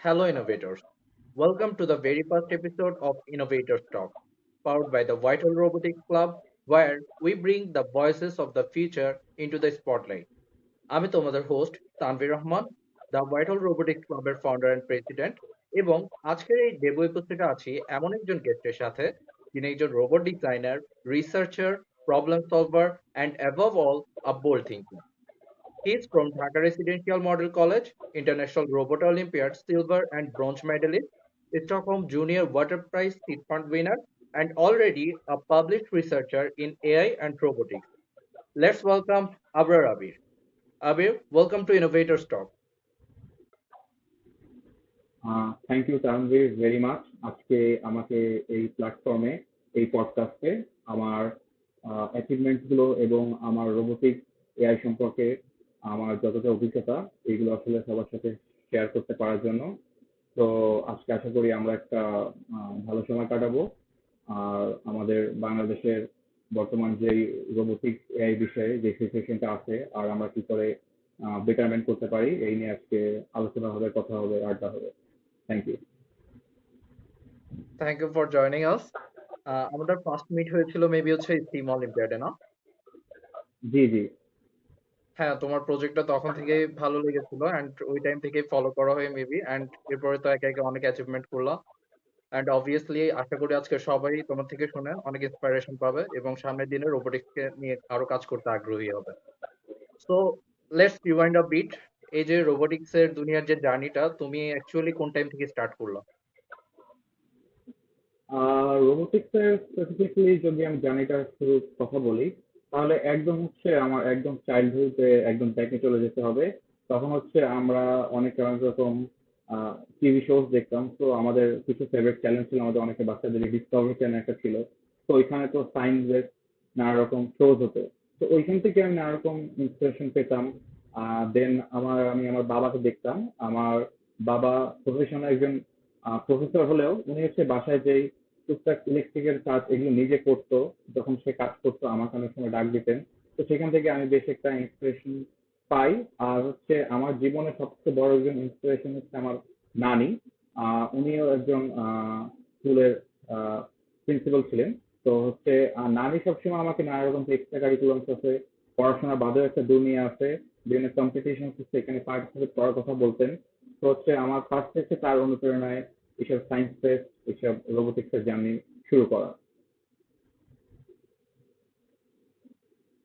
Hello, innovators. Welcome to the very first episode of Innovators Talk, powered by the Vital Robotics Club, where we bring the voices of the future into the spotlight. আমি তোমাদের host Tanvir Rahman, the vital robotics ক্লাবের founder and president, এবং আজকের এই demo এপিসোডে আছি এমন একজন গেস্টের সাথে যিনি একজন robot designer, researcher, problem solver, and above all a bold thinker. He is from Dhaka Residential Model College, International Robot Olympiad silver and bronze medalist, Stockholm Junior Water Prize Seed Fund winner, and already a published researcher in AI and robotics. Let's welcome Abrar Abir. Abir, welcome to Innovators Talk. Thank you Tanvir very much আজকে আমাকে এই প্ল্যাটফর্মে এই পডকাস্টে আমার achievement গুলো এবং আমার robotic AI সম্পর্কে আমার যতটা অভিজ্ঞতা এগুলো আসলে সবার সাথে শেয়ার করতে পারার জন্য। তো আজকে আশা করি আমরা একটা ভালো সময় কাটাবো। আর আমাদের বাংলাদেশের বর্তমান যে রোবোটিক এআই বিষয়ে যে সিচুয়েশনটা আছে আর আমরা কি করে বেটারমেন্ট করতে পারি এই নিয়ে আজকে আলোচনা হবে, কথা হবে, আড্ডা হবে। Thank you. Thank you for joining us. আমাদের ফার্স্ট মিট হয়েছিল মেবি হচ্ছে স্টিম অলিম্পিয়াডে, না? জি জি। হ্যাঁ, তোমার প্রজেক্টটা তখন থেকেই ভালো লেগেছিল এন্ড ওই টাইম থেকেই ফলো করা হয় মেবি, এন্ড এরপরে তো একে একে অনেক অ্যাচিভমেন্ট করলাম। অ্যান্ড অবভিয়াসলি আশা করি আজকে সবাই তোমার থেকে শুনে অনেক ইন্সপিরেশন পাবে এবং সামনের দিনে রোবোটিক্স কে নিয়ে আরো কাজ করতে আগ্রহী হবে। So let's rewind a bit. এই যে রোবোটিক্স এর দুনিয়ার যে জার্নিটা তুমি অ্যাকচুয়ালি কোন টাইম থেকে স্টার্ট করলো? রোবোটিক্সের স্পেসিফিকলি যদি আমি জার্নিটার শুরুর কথা বলি, তাহলে একদম হচ্ছে আমার একদম চাইল্ডহুডে একদম ব্যাকে চলে যেতে হবে। তখন হচ্ছে আমরা অনেক রকম টিভি শোজ দেখতাম। তো আমাদের কিছু ফেভারিট চ্যানেল ছিল, আমাদের অনেকে বাচ্চাদের ডিসকভারি চ্যানেল একটা ছিল। তো ওইখানে তো সায়েন্স বেস নানা রকম শোজ হতো। তো ওইখান থেকে আমি নানা রকম ইন্সপিরেশন পেতাম। দেন আমি আমার বাবাকে দেখতাম। আমার বাবা প্রফেশনাল একজন প্রফেসর হলেও উনি হচ্ছে বাসায় যেই টুকটাক ইলেকট্রিকের কাজ এগুলো নিজে করতো। যখন সে কাজ করতো আমাকে অনেক সময় ডাক দিতেন। তো সেখান থেকে আমি বেশ একটা ইন্সপিরেশন পাই। আর হচ্ছে আমার জীবনে সবচেয়ে বড় একজন ইন্সপিরেশন হচ্ছে আমার নানি। উনিও একজন স্কুলের প্রিন্সিপাল ছিলেন। তো হচ্ছে নানি সবসময় আমাকে নানা রকম এক্সট্রা কারিকুলাম আছে, পড়াশোনা বাদেও একটা দুনিয়া আছে, বিভিন্ন কম্পিটিশন সেখানে পার্টিসিপেট করার কথা বলতেন। তো হচ্ছে আমার ফার্স্ট হচ্ছে তার অনুপ্রেরণায় এসব সায়েন্স ফেস, এসব রোবোটিক্স এর জার্নি শুরু করা।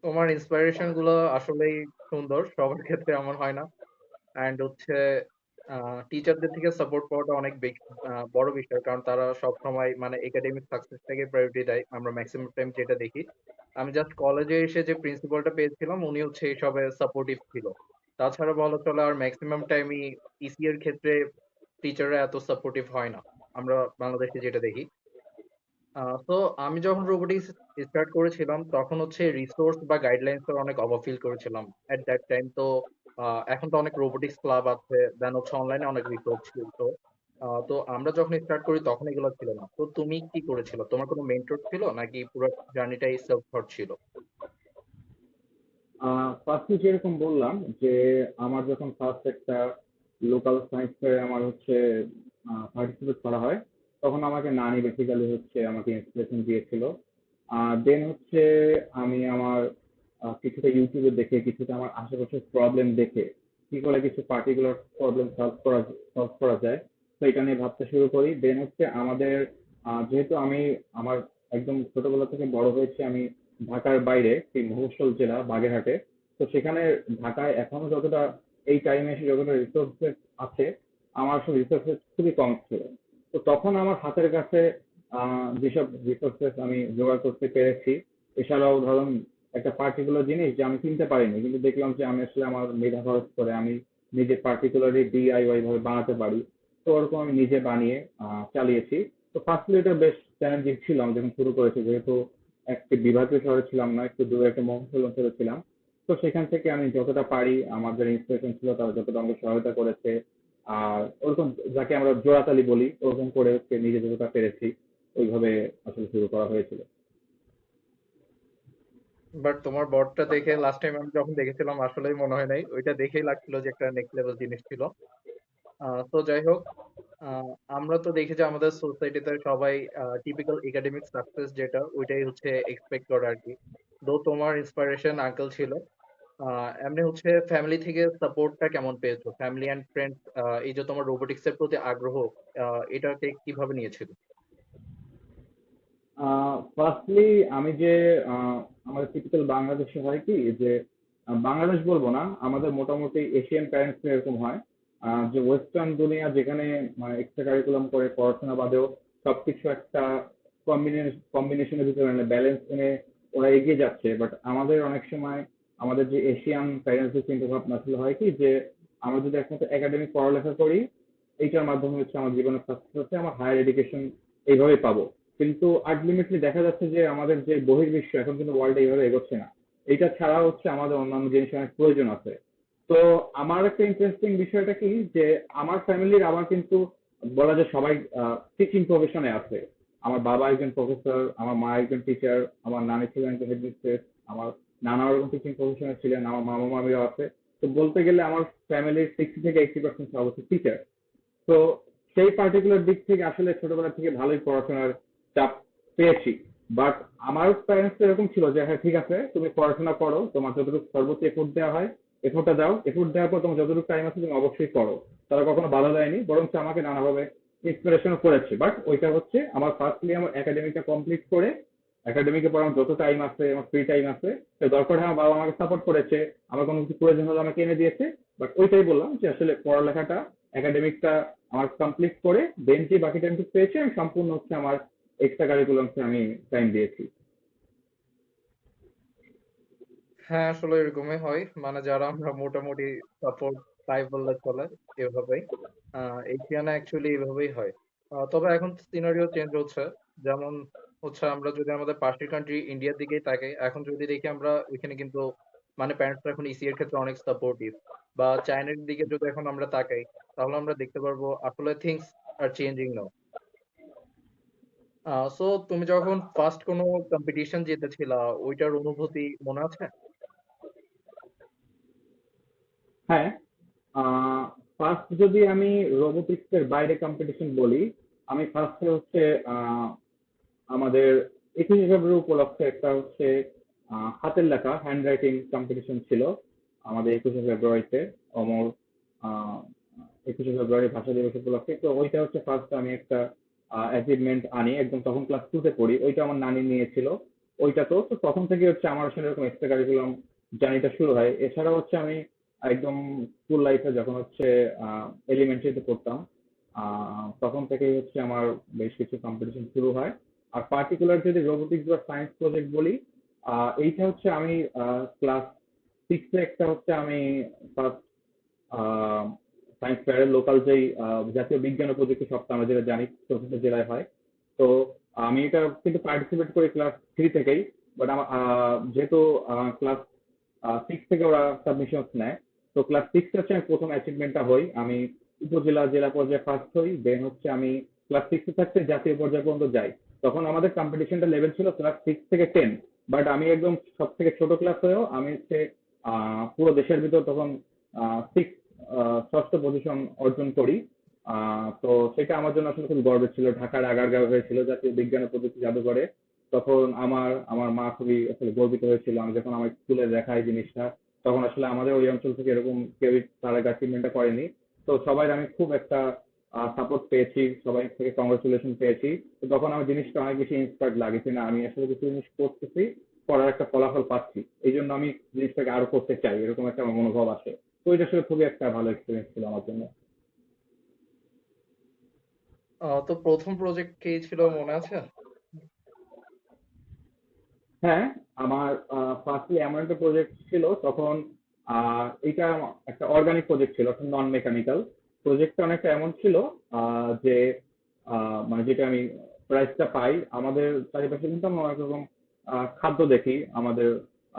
তোমার ইন্সপিরেশন গুলো আসলেই সুন্দর, সবার ক্ষেত্রে এমন হয় না। অ্যান্ড হচ্ছে টিচারদের থেকে সাপোর্ট পাওয়াটা অনেক বড় বিষয়, কারণ তারা সব সময় মানে একাডেমিক সাকসেসটাকে প্রায়োরিটি দেয়, আমরা ম্যাক্সিমাম টাইম যেটা দেখি। আমি জাস্ট কলেজে এসে যে প্রিন্সিপালটা পেয়েছিলাম উনি হচ্ছে এইসবে সাপোর্টিভ ছিল। তাছাড়া বলা চলে আর ম্যাক্সিমাম টাইমই ইসি এর ক্ষেত্রে টিচাররা এত সাপোর্টিভ হয় না, আমরা বাংলাদেশে যেটা দেখি। তো আমি যখন রোবোটিক্স স্টার্ট করেছিলাম তখন হচ্ছে রিসোর্স বা গাইডলাইন্স এর অনেক অভাব ফিল করেছিলাম এট দ্যাট টাইম। তো এখন তো অনেক রোবোটিক্স ক্লাব আছে, দেন হচ্ছে অনলাইনে অনেক রিসোর্স ছিল। তো তো আমরা যখন স্টার্ট করি তখন এগুলো ছিল না। তো তুমি কি করেছিল? তোমার কোনো মেন্টর ছিল নাকি পুরো জার্নিটাই সেলফ থট ছিল? ফার্স্টে যেরকম বললাম যে আমার যখন ফার্স্ট একটা লোকাল সায়েন্স ফেয়ারে আমার হচ্ছে পার্টিসিপেট করা হয়, তখন আমাকে নানি বেসিক্যালি হচ্ছে আমাকে ইন্সপিরেশন দিয়েছিল। দেন হচ্ছে আমি আমার কিছুটা ইউটিউবে দেখে, কিছুটা আমার আশেপাশের প্রবলেম দেখে কি করে কিছু পার্টিকুলার প্রবলেম সলভ করা যায়, তো এটা নিয়ে ভাবতে শুরু করি। দেন হচ্ছে আমাদের যেহেতু আমি আমার একদম ছোটবেলা থেকে বড় হয়েছি আমি ঢাকার বাইরে, সেই মফস্বল জেলা বাগেরহাটে। তো সেখানে ঢাকায় এখনো যতটা এই টাইমে এসে যতটা রিসোর্সেস আছে, আমার আসলে রিসোর্সেস খুবই কম ছিল। তো তখন আমার হাতের কাছে যেসব রিসোর্সেস আমি জোগাড় করতে পেরেছি, এছাড়াও ধরুন একটা পার্টিকুলার জিনিস যে আমি কিনতে পারিনি, কিন্তু দেখলাম যে আমি আসলে আমার মেধা খরচ করে আমি নিজে পার্টিকুলারলি ডিআইওয়াই ভাবে বানাতে পারি। তো ওরকম আমি নিজে বানিয়ে চালিয়েছি। তো ফার্স্টলি এটা বেশ চ্যালেঞ্জিং ছিল আমি যখন শুরু করেছি, যেহেতু একটি বিভাগীয় শহরে ছিলাম না, একটু দূরে একটা মফস্বল অঞ্চলে ছিলাম। তো সেখান থেকে আমি যতটা পারি আমার যারা ইন্সপিরেশন ছিল তারা যতটা আমাকে সহায়তা করেছে, আর ওরকম যাকে আমরা জোড়াতালি বলি ওরকম করে হচ্ছে নিজে যতটা পেরেছি ওইভাবে আসলে শুরু করা হয়েছিল। বাট তোমার বটটা দেখে লাস্ট টাইম আমি যখন দেখেছিলাম আসলেই মনে হয় নাই, ওইটা দেখেই লাগছিল যে একটা নেক্সট লেভেল জিনিস ছিল। তো যাই হোক, আমরা তো দেখি যে আমাদের সোসাইটিতে সবাই টিপিক্যাল একাডেমিক সাকসেস যেটা ওইটাই হচ্ছে এক্সপেক্ট করে আর কি। তো তোমার ইন্সপিরেশন আঙ্কেল ছিল, এমনি হচ্ছে ফ্যামিলি থেকে সাপোর্টটা কেমন পেয়েছো? ফ্যামিলি এন্ড ফ্রেন্ডস এই যে তোমার রোবোটিক্স এর প্রতি আগ্রহ, এটাকে কিভাবে নিয়েছিল? ফার্স্টলি আমি যে আমাদের টিপিক্যাল বাংলাদেশে হয় কি যে বাংলাদেশ বলবো না, আমাদের মোটামুটি এশিয়ান প্যারেন্টস এরকম হয় যে ওয়েস্টার্ন দুনিয়া যেখানে মানে এক্সট্রা কারিকুলাম করে পড়াশোনা বাদেও সবকিছু একটা কম্বিনেশনের ভিতরে এনে ব্যালেন্স এনে ওরা এগিয়ে যাচ্ছে। বাট আমাদের অনেক সময় আমাদের যে এশিয়ান প্যারেন্টসদের চিন্তা ভাবনা আসলে হয় কি যে আমরা যদি একমাত্র একাডেমিক পড়ালেখা করি, এইটার মাধ্যমে হচ্ছে আমার জীবনের সাকসেস হচ্ছে, আমার হায়ার এডুকেশন এইভাবেই পাবো। কিন্তু আলটিমেটলি দেখা যাচ্ছে যে আমাদের যে বহির্বিশ্ব এখন কিন্তু ওয়ার্ল্ডে এইভাবে এগোচ্ছে না। এইটা ছাড়া হচ্ছে আমাদের অন্যান্য জিনিসের অনেক প্রয়োজন আছে। তো আমার একটা ইন্টারেস্টিং বিষয়টা কি যে আমার ফ্যামিলির আবার কিন্তু বলা যায় সবাই টিচিং প্রফেশনে আছে। আমার বাবা একজন প্রফেসর, আমার মা একজন টিচার, আমার নানি ছিলেন একজন হেডমিস্ট্রেস, আমার নানা রকম টিচিং প্রফেশনে ছিলেন, আমার মামা মামিও আছে। তো বলতে গেলে আমার ফ্যামিলির 60 থেকে 80% অবশ্যই টিচার। তো সেই পার্টিকুলার দিক থেকে আসলে ছোটবেলা থেকে ভালোই পড়াশোনার চাপ পেয়েছি। বাট আমার প্যারেন্টস এরকম ছিল যে হ্যাঁ ঠিক আছে, তুমি পড়াশোনা করো, তোমার যতটুকু সর্বোচ্চ এফোর্ট দেওয়া হয় এফোর্টটা দাও, এফোর্ট দেওয়ার পর তোমার যতটুকু টাইম আছে তুমি অবশ্যই করো। তারা কখনো বাধা দেয়নি, বরং আমাকে নানাভাবে ইন্সপিরেশনও করেছে। বাট ওইটা হচ্ছে আমার ফার্স্টলি আমার একাডেমিকটা কমপ্লিট করে, একাডেমিকে পর আমার যত টাইম আছে, আমার ফ্রি টাইম আছে, তো দরকার হয় আমার বাবা আমাকে সাপোর্ট করেছে, আমার কোনো কিছু প্রয়োজন হলে আমাকে এনে দিয়েছে। বাট ওইটাই বললাম যে আসলে পড়ালেখাটা একাডেমিকটা আমার কমপ্লিট করে দেন যে বাকি টাইমটুকু পেয়েছি আমি সম্পূর্ণ হচ্ছে আমার এক্সট্রা কারিকুলামসে আমি টাইম দিয়েছি। হ্যাঁ, আসলে এরকমই হয়, মানে যারা আমরা মোটামুটি সাপোর্ট পাই বললে চলে, এভাবেই এশিয়ানা অ্যাকচুয়ালি এভাবেই হয়। তবে এখন সিনারিও চেঞ্জ হচ্ছে। যেমন হচ্ছে আমরা যদি আমাদের পাশের কান্ট্রি ইন্ডিয়ার দিকেই তাকাই, এখন যদি দেখি আমরা ওইখানে কিন্তু মানে প্যারেন্টসরা এখন ইসি এর ক্ষেত্রে অনেক সাপোর্টিভ। বা চায়নার দিকে যদি এখন আমরা তাকাই, তাহলে আমরা দেখতে পারবো আসলে things are changing now. So তুমি যখন ফার্স্ট কোনো কম্পিটিশন জিতেছিলা, ওইটার অনুভূতি মনে আছে? হ্যাঁ, ফার্স্ট যদি আমি রোবোটিক্স এর বাইরে কম্পিটিশন বলি, আমি ফার্স্টে হচ্ছে আহ, আমাদের 21শে ফেব্রুয়ারি উপলক্ষে একটা হচ্ছে হাতের লেখা হ্যান্ড রাইটিং কম্পিটিশন ছিল আমাদের 21শে ফেব্রুয়ারিতে, অমর 21শে ফেব্রুয়ারি ভাষা দিবস উপলক্ষে। তো ওইটা হচ্ছে ফার্স্ট আমি একটা অ্যাচিভমেন্ট আনি, একদম তখন ক্লাস 2-তে পড়ি, ওইটা আমার নানি নিয়েছিল। ওইটা তো তো তখন থেকে হচ্ছে আমার আসলে এরকম এক্সট্রা কারিকুলাম জার্নিটা শুরু হয়। এছাড়া হচ্ছে আমি একদম স্কুল লাইফে যখন হচ্ছে এলিমেন্টারিতে পড়তাম, তখন থেকেই হচ্ছে আমার বেশ কিছু কম্পিটিশন শুরু হয়। আর পার্টিকুলার যদি রোবোটিক্স বা সায়েন্স প্রজেক্ট বলি, এইটা হচ্ছে আমি ক্লাস 6-এ একটা হচ্ছে আমি ফার্স্ট সায়েন্স ফেয়ারের লোকাল যেই জাতীয় বিজ্ঞান ও প্রযুক্তি সপ্তাহ আমরা যেটা জানি চতুর্থ জেলায় হয়। তো আমি এটা কিন্তু পার্টিসিপেট করি ক্লাস 3 থেকেই। বাট আমার যেহেতু ক্লাস 6 থেকে ওরা সাবমিশন নেয়, তো ক্লাস 6 হচ্ছে আমি প্রথম অ্যাচিভমেন্টটা হই, আমি উপজেলা জেলা পর্যায়ে ফার্স্ট হই। দেন হচ্ছে আমি ক্লাস 6-এ থাকতে জাতীয় পর্যায়ে পর্যন্ত যাই। তখন আমাদের কম্পিটিশনটা লেভেল ছিল ক্লাস 6 থেকে 10। বাট আমি একদম সব থেকে ছোট ক্লাস হয়েও আমি হচ্ছে পুরো দেশের ভিতর তখন ষষ্ঠ পজিশন অর্জন করি। তো সেটা আমার জন্য আসলে খুব গর্বের ছিল। ঢাকার আগারগাঁও হয়েছিল জাতীয় বিজ্ঞান ও প্রযুক্তি জাদুঘরে। তখন আমার আমার মা খুবই আসলে গর্বিত হয়েছিল, আমি যখন আমার স্কুলে দেখাই জিনিসটা। তখন আসলে আমাদের ওই অঞ্চল থেকে এরকম কেউই তার আগে অ্যাচিভমেন্টটা করেনি। তো সবাই আমি খুব একটা সাপোর্ট পেয়েছি, সবাই থেকে কংগ্রেচুলেশন পেয়েছি। তো তখন আমার জিনিসটা অনেক বেশি ইন্সপায়ার্ড লাগে যে না, আমি আসলে কিছু জিনিস করতেছি, করার একটা ফলাফল পাচ্ছি, এই জন্য আমি জিনিসটাকে আরো করতে চাই, এরকম একটা আমার মনোভাব আসে। তো এটা আসলে খুবই একটা ভালো এক্সপিরিয়েন্স ছিল আমার জন্য। তো প্রথম প্রজেক্ট কি ছিল মনে আছে? হ্যাঁ, আমার ফার্স্টলি এমন একটা প্রজেক্ট ছিল তখন। এটা একটা অর্গানিক প্রজেক্ট ছিল, নন মেকানিক্যাল। প্রজেক্টটা অনেকটা এমন ছিল যে মানে যেটা আমি প্রাইসটা পাই, আমাদের চারিপাশে কিন্তু আমরা অনেক রকম খাদ্য দেখি আমাদের।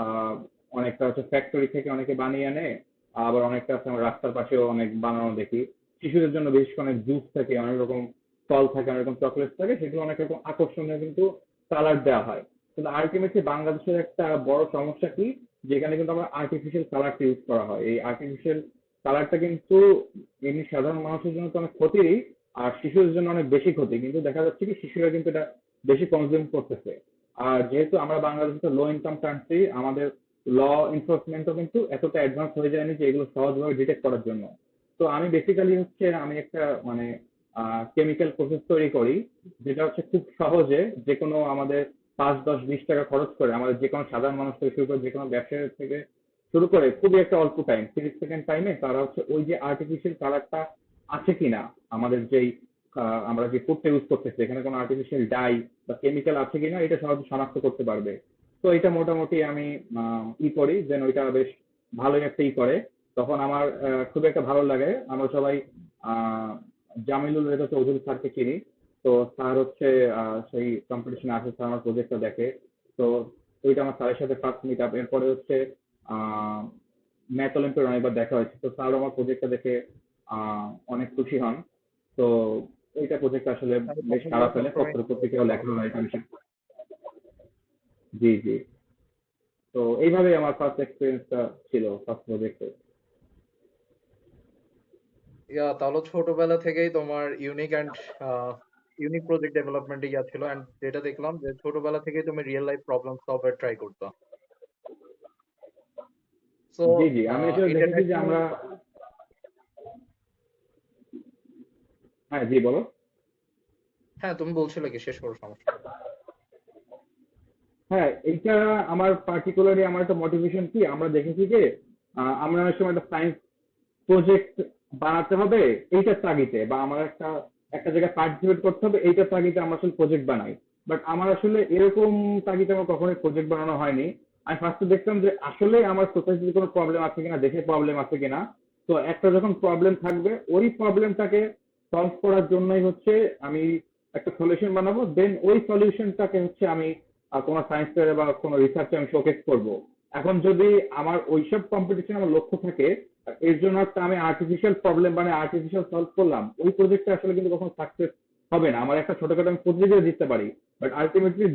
আহ, অনেকটা হচ্ছে ফ্যাক্টরি থেকে অনেকে বানিয়ে আনে, আবার অনেকটা আছে আমরা রাস্তার পাশেও অনেক বানানো দেখি। শিশুদের জন্য বিশেষ করে অনেক জুস থাকে, অনেক রকম ফল থাকে, অনেক রকম চকলেট থাকে, সেগুলো অনেক রকম আকর্ষণীয় কিন্তু কালার দেওয়া হয়। কিন্তু আলটিমেটলি বাংলাদেশের একটা বড় সমস্যা কি, যেখানে কিন্তু আমরা আর্টিফিশিয়াল কালার ইউজ করা হয়। এই আর্টিফিশিয়াল কালারটা কিন্তু এমনি সাধারণ মানুষের জন্য তো অনেক ক্ষতিরই, আর শিশুদের জন্য অনেক বেশি ক্ষতি, কিন্তু দেখা যাচ্ছে কি শিশুরা কিন্তু এটা বেশি কনজিউম করতেছে। আর যেহেতু আমরা বাংলাদেশ একটা লো ইনকাম কান্ট্রি, আমাদের ল এনফোর্সমেন্টও কিন্তু এতটা অ্যাডভান্স হয়ে যায়নি যে এগুলো সহজভাবে ডিটেক্ট করার জন্য। তো আমি বেসিক্যালি হচ্ছে আমি একটা মানে কেমিক্যাল প্রসেস তৈরি করি, যেটা হচ্ছে খুব সহজে যে কোনো আমাদের 5, 10, 20 টাকা খরচ করে আমাদের যে কোনো সাধারণ মানুষ থেকে শুরু করে যে কোনো ব্যবসায়ী থেকে শুরু করে খুবই একটা অল্প টাইম, 30 সেকেন্ড টাইমে তারা হচ্ছে ওই যে আর্টিফিশিয়াল কালারটা আছে কিনা আমাদের যেই আমরা যে ফুডটা ইউজ করতেছি এখানে কোনো আর্টিফিশিয়াল ডাই বা কেমিক্যাল আছে কিনা এটা সহজে শনাক্ত করতে পারবে। তো এটা মোটামুটি আমি করি, দেন ওইটা বেশ ভালোই একটা করে। তখন আমার খুব একটা ভালো লাগে। আমরা সবাই আহ জামিলুল রেজা চৌধুরী স্যারকে চিনি। তো স্যার হচ্ছে সেই কম্পিটিশনে আসে, স্যার আমার প্রজেক্টটা দেখে। তো ওইটা আমার স্যারের সাথে ফার্স্ট মিট আপ। এরপরে হচ্ছে আহ ম্যাথ অলিম্পিয়াড অনেকবার দেখা হয়েছে, তো স্যার আমার প্রজেক্টটা দেখে অনেক খুশি হন। তো ওইটা প্রজেক্ট আসলে তাহলে বেশ কথাগুলো সাড়া ফেলে, সবসময় পত্র খুবই পত্রিকাও ভালো। লেখা হয় এটা বিষয়ে। জি জি। তো এইভাবেই আমার ফার্স্ট এক্সপিরিয়েন্সটা ছিল ফার্স্ট প্রজেক্টে। তাহলে ছোটবেলা থেকেই তোমার ইউনিক প্রজেক্ট ডেভেলপমেন্ট ইয়া ছিল, এন্ড যেটা দেখলাম যে ছোটবেলা থেকেই তুমি real life problem solver try করতো। সো জি জি, আমি আসলে দেখেছি যে ইন্টারন্যাশনাল। আমরা, হ্যাঁ জি বলো। হ্যাঁ, তুমি বলছিলে কি, শেষ করো, সমস্যা নেই। হ্যাঁ, এইটা আমার পার্টিকুলারলি আমার একটা মোটিভেশন কি, আমরা দেখেছি যে আমরা অনেক সময় একটা সায়েন্স প্রজেক্ট বানাতে হবে এইটার তাগিদে, বা আমার একটা একটা জায়গায় পার্টিসিপেট করতে হবে এইটার তাগিদে আমরা আসলে প্রজেক্ট বানাই। বাট আমার আসলে এরকম তাগিদে আমার কখনোই প্রজেক্ট বানানো হয়নি। আমি ফার্স্টে দেখতাম যে আসলে আমার সোসাইটিতে কোনো প্রবলেম আছে কিনা, দেশে প্রবলেম আছে কিনা। তো একটা যখন প্রবলেম থাকবে ওই প্রবলেমটাকে সলভ করার জন্যই হচ্ছে আমি একটা সলিউশন বানাবো, দেন ওই সলিউশনটাকে হচ্ছে আমি কোনো সায়েন্স ফেয়ারে বা কোনো রিসার্চে আমি শোকেস করব। এখন যদি আমার ওইসব কম্পিটিশন আমার লক্ষ্য থাকে, এর জন্য একটা আমি আর্টিফিশিয়াল প্রবলেম মানে আর্টিফিশিয়াল সলভ করলাম, ওই প্রজেক্টটা আসলে কিন্তু কখনো সাকসেস হবে না। আমার একটা ছোটখাটো আমি প্রতিযোগিতা দিতে পারি, বাট আলটিমেটলি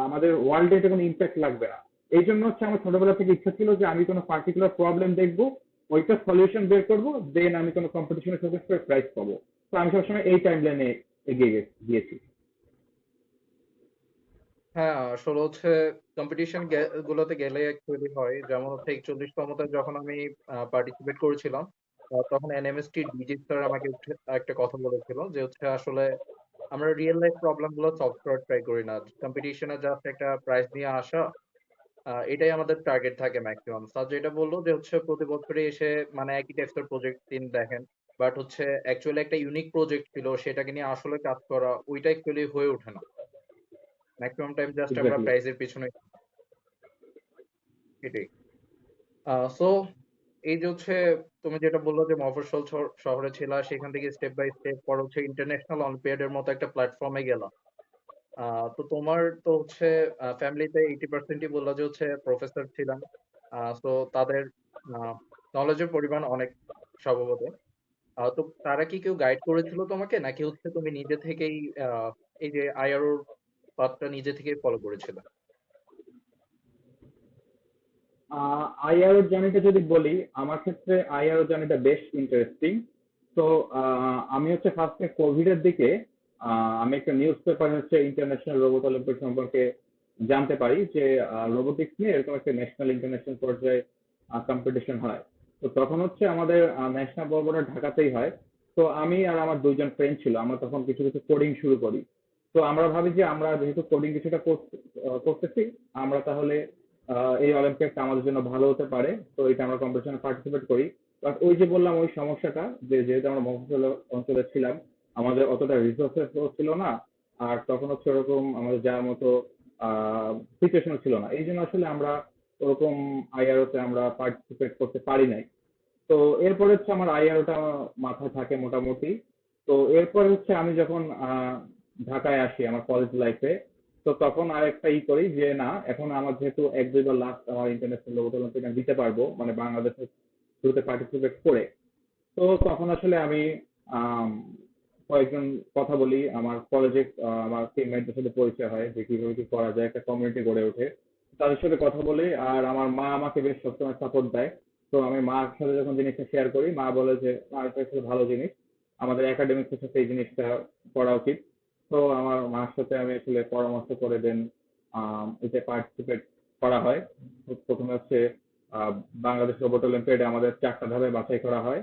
আমাদের ওয়ার্ল্ডে এটা কোনো ইম্প্যাক্ট লাগবে না। এই জন্য হচ্ছে আমার ছোটবেলা থেকে ইচ্ছা ছিল যে আমি কোনো পার্টিকুলার প্রবলেম দেখবো, ওইটা সলিউশন বের করবো, দেন আমি কোনো কম্পিটিশনে শোকেস করে প্রাইজ পাবো। তো আমি সবসময় এই টাইম লাইনে এগিয়ে গিয়েছি। হ্যাঁ, আসলে হচ্ছে কম্পিটিশন গুলোতে গেলে অ্যাকচুয়ালি হয়, যেমন হচ্ছে 41তমতে যখন আমি পার্টিসিপেট করেছিলাম, তখন এনএমএসটি ডিজি স্যার আমাকে একটা কথা বলেছিল যে হচ্ছে আসলে আমরা রিয়েল লাইফ প্রবলেম গুলো সলভ করার ট্রাই করি না, কম্পিটিশনে জাস্ট একটা প্রাইজ নিয়ে আসা, এটাই আমাদের টার্গেট থাকে ম্যাক্সিমাম। স্যার যেটা বললো যে হচ্ছে প্রতি বছরই এসে মানে একই টাইপের প্রজেক্ট দিন দেখেন, বাট হচ্ছে অ্যাকচুয়ালি একটা ইউনিক প্রজেক্ট ছিল, সেটাকে নিয়ে আসলে কাজ করা ওইটা অ্যাকচুয়ালি হয়ে ওঠে না। ম্যাক্সিমাম টাইম জাস্ট আমরা এক্স্যাক্টলি। প্রাইজের পিছনে, এটাই। সো এই যে হচ্ছে তুমি যেটা বললো যে মফস্বল শহরে ছিলা, সেখান থেকে স্টেপ বাই স্টেপ পর হচ্ছে ইন্টারন্যাশনাল অলিম্পিয়াড এর মতো একটা প্ল্যাটফর্মে গেলা। তো তোমার তো হচ্ছে ফ্যামিলিতে 80%ই বললো যে হচ্ছে প্রফেসর ছিলেন। তো তাদের নলেজের পরিমাণ অনেক সম্ভবত। তো তারা কি কেউ গাইড করেছিল তোমাকে, নাকি হচ্ছে তুমি নিজে থেকেই এই যে আইআরওর পাথটা নিজে থেকেই ফলো করেছিলে? আইআরও জার্নিটা যদি বলি, আমার ক্ষেত্রে আইআরও জার্নিটা বেশ ইন্টারেস্টিং। তো আমি হচ্ছে ফার্স্টে কোভিড এর দিকে আমি একটা নিউজ পেপার হচ্ছে ইন্টারন্যাশনাল রোবট অলিম্পিয়াড সম্পর্কে জানতে পারি যে রোবোটিক্স নিয়ে এরকম একটা ন্যাশনাল ইন্টারন্যাশনাল পর্যায়ে কম্পিটিশন হয়। তো তখন হচ্ছে আমাদের ন্যাশনাল বরাবর ঢাকাতেই হয়। তো আমি আর আমার দুইজন ফ্রেন্ড ছিল, আমরা তখন কিছু কিছু কোডিং শুরু করি। তো আমরা ভাবি যে আমরা যেহেতু কোডিং কিছুটা করতেছি, আমরা তাহলে এই অলিম্পিয়াডটা আমাদের জন্য ভালো হতে পারে। তো এটা আমরা কম্পিটিশনে পার্টিসিপেট করি। বাট ওই যে বললাম ওই সমস্যাটা, যে যেহেতু আমরা মফস্বল অঞ্চলে ছিলাম, আমাদের অতটা রিসোর্সেস ছিল না, আর তখন হচ্ছে ওরকম আমাদের যাওয়ার মতো সিচুয়েশন ছিল না, এই জন্য আসলে আমরা ওরকম আইআরও তে আমরা পার্টিসিপেট করতে পারি নাই। তো এরপরে হচ্ছে আমার আইআরওটা মাথায় থাকে মোটামুটি। তো এরপর হচ্ছে আমি যখন ঢাকায় আসি আমার কলেজ লাইফে, তো তখন আরেকটা করি যে না, এখন আমার যেহেতু 1, 2 বার লাস্ট আমার ইন্টারন্যাশনাল রোবট অলিম্পিয়াড আমি দিতে পারবো মানে বাংলাদেশের শুরুতে পার্টিসিপেট করে। তো তখন আসলে আমি আম, কয়েকজন কথা বলি আমার কলেজে, আমার টিমমেটদের সাথে পরিচয় হয় যে কিভাবে কি করা যায়, একটা কমিউনিটি গড়ে ওঠে। তাদের সাথে কথা বলি, আর আমার মা আমাকে বেশ সবসময় সাপোর্ট দেয়। তো আমি মার সাথে যখন জিনিসটা শেয়ার করি, মা বলে যে না, এটা আসলে ভালো জিনিস, আমাদের একাডেমিক্সের সাথে এই জিনিসটা করা উচিত। তো আমার মার সাথে আমি আসলে পরামর্শ করে দেন এতে পার্টিসিপেট করা হয়। তো প্রথমে হচ্ছে আহ, বাংলাদেশ রোবট অলিম্পিয়াডে আমাদের 4টা ধাপে বাছাই করা হয়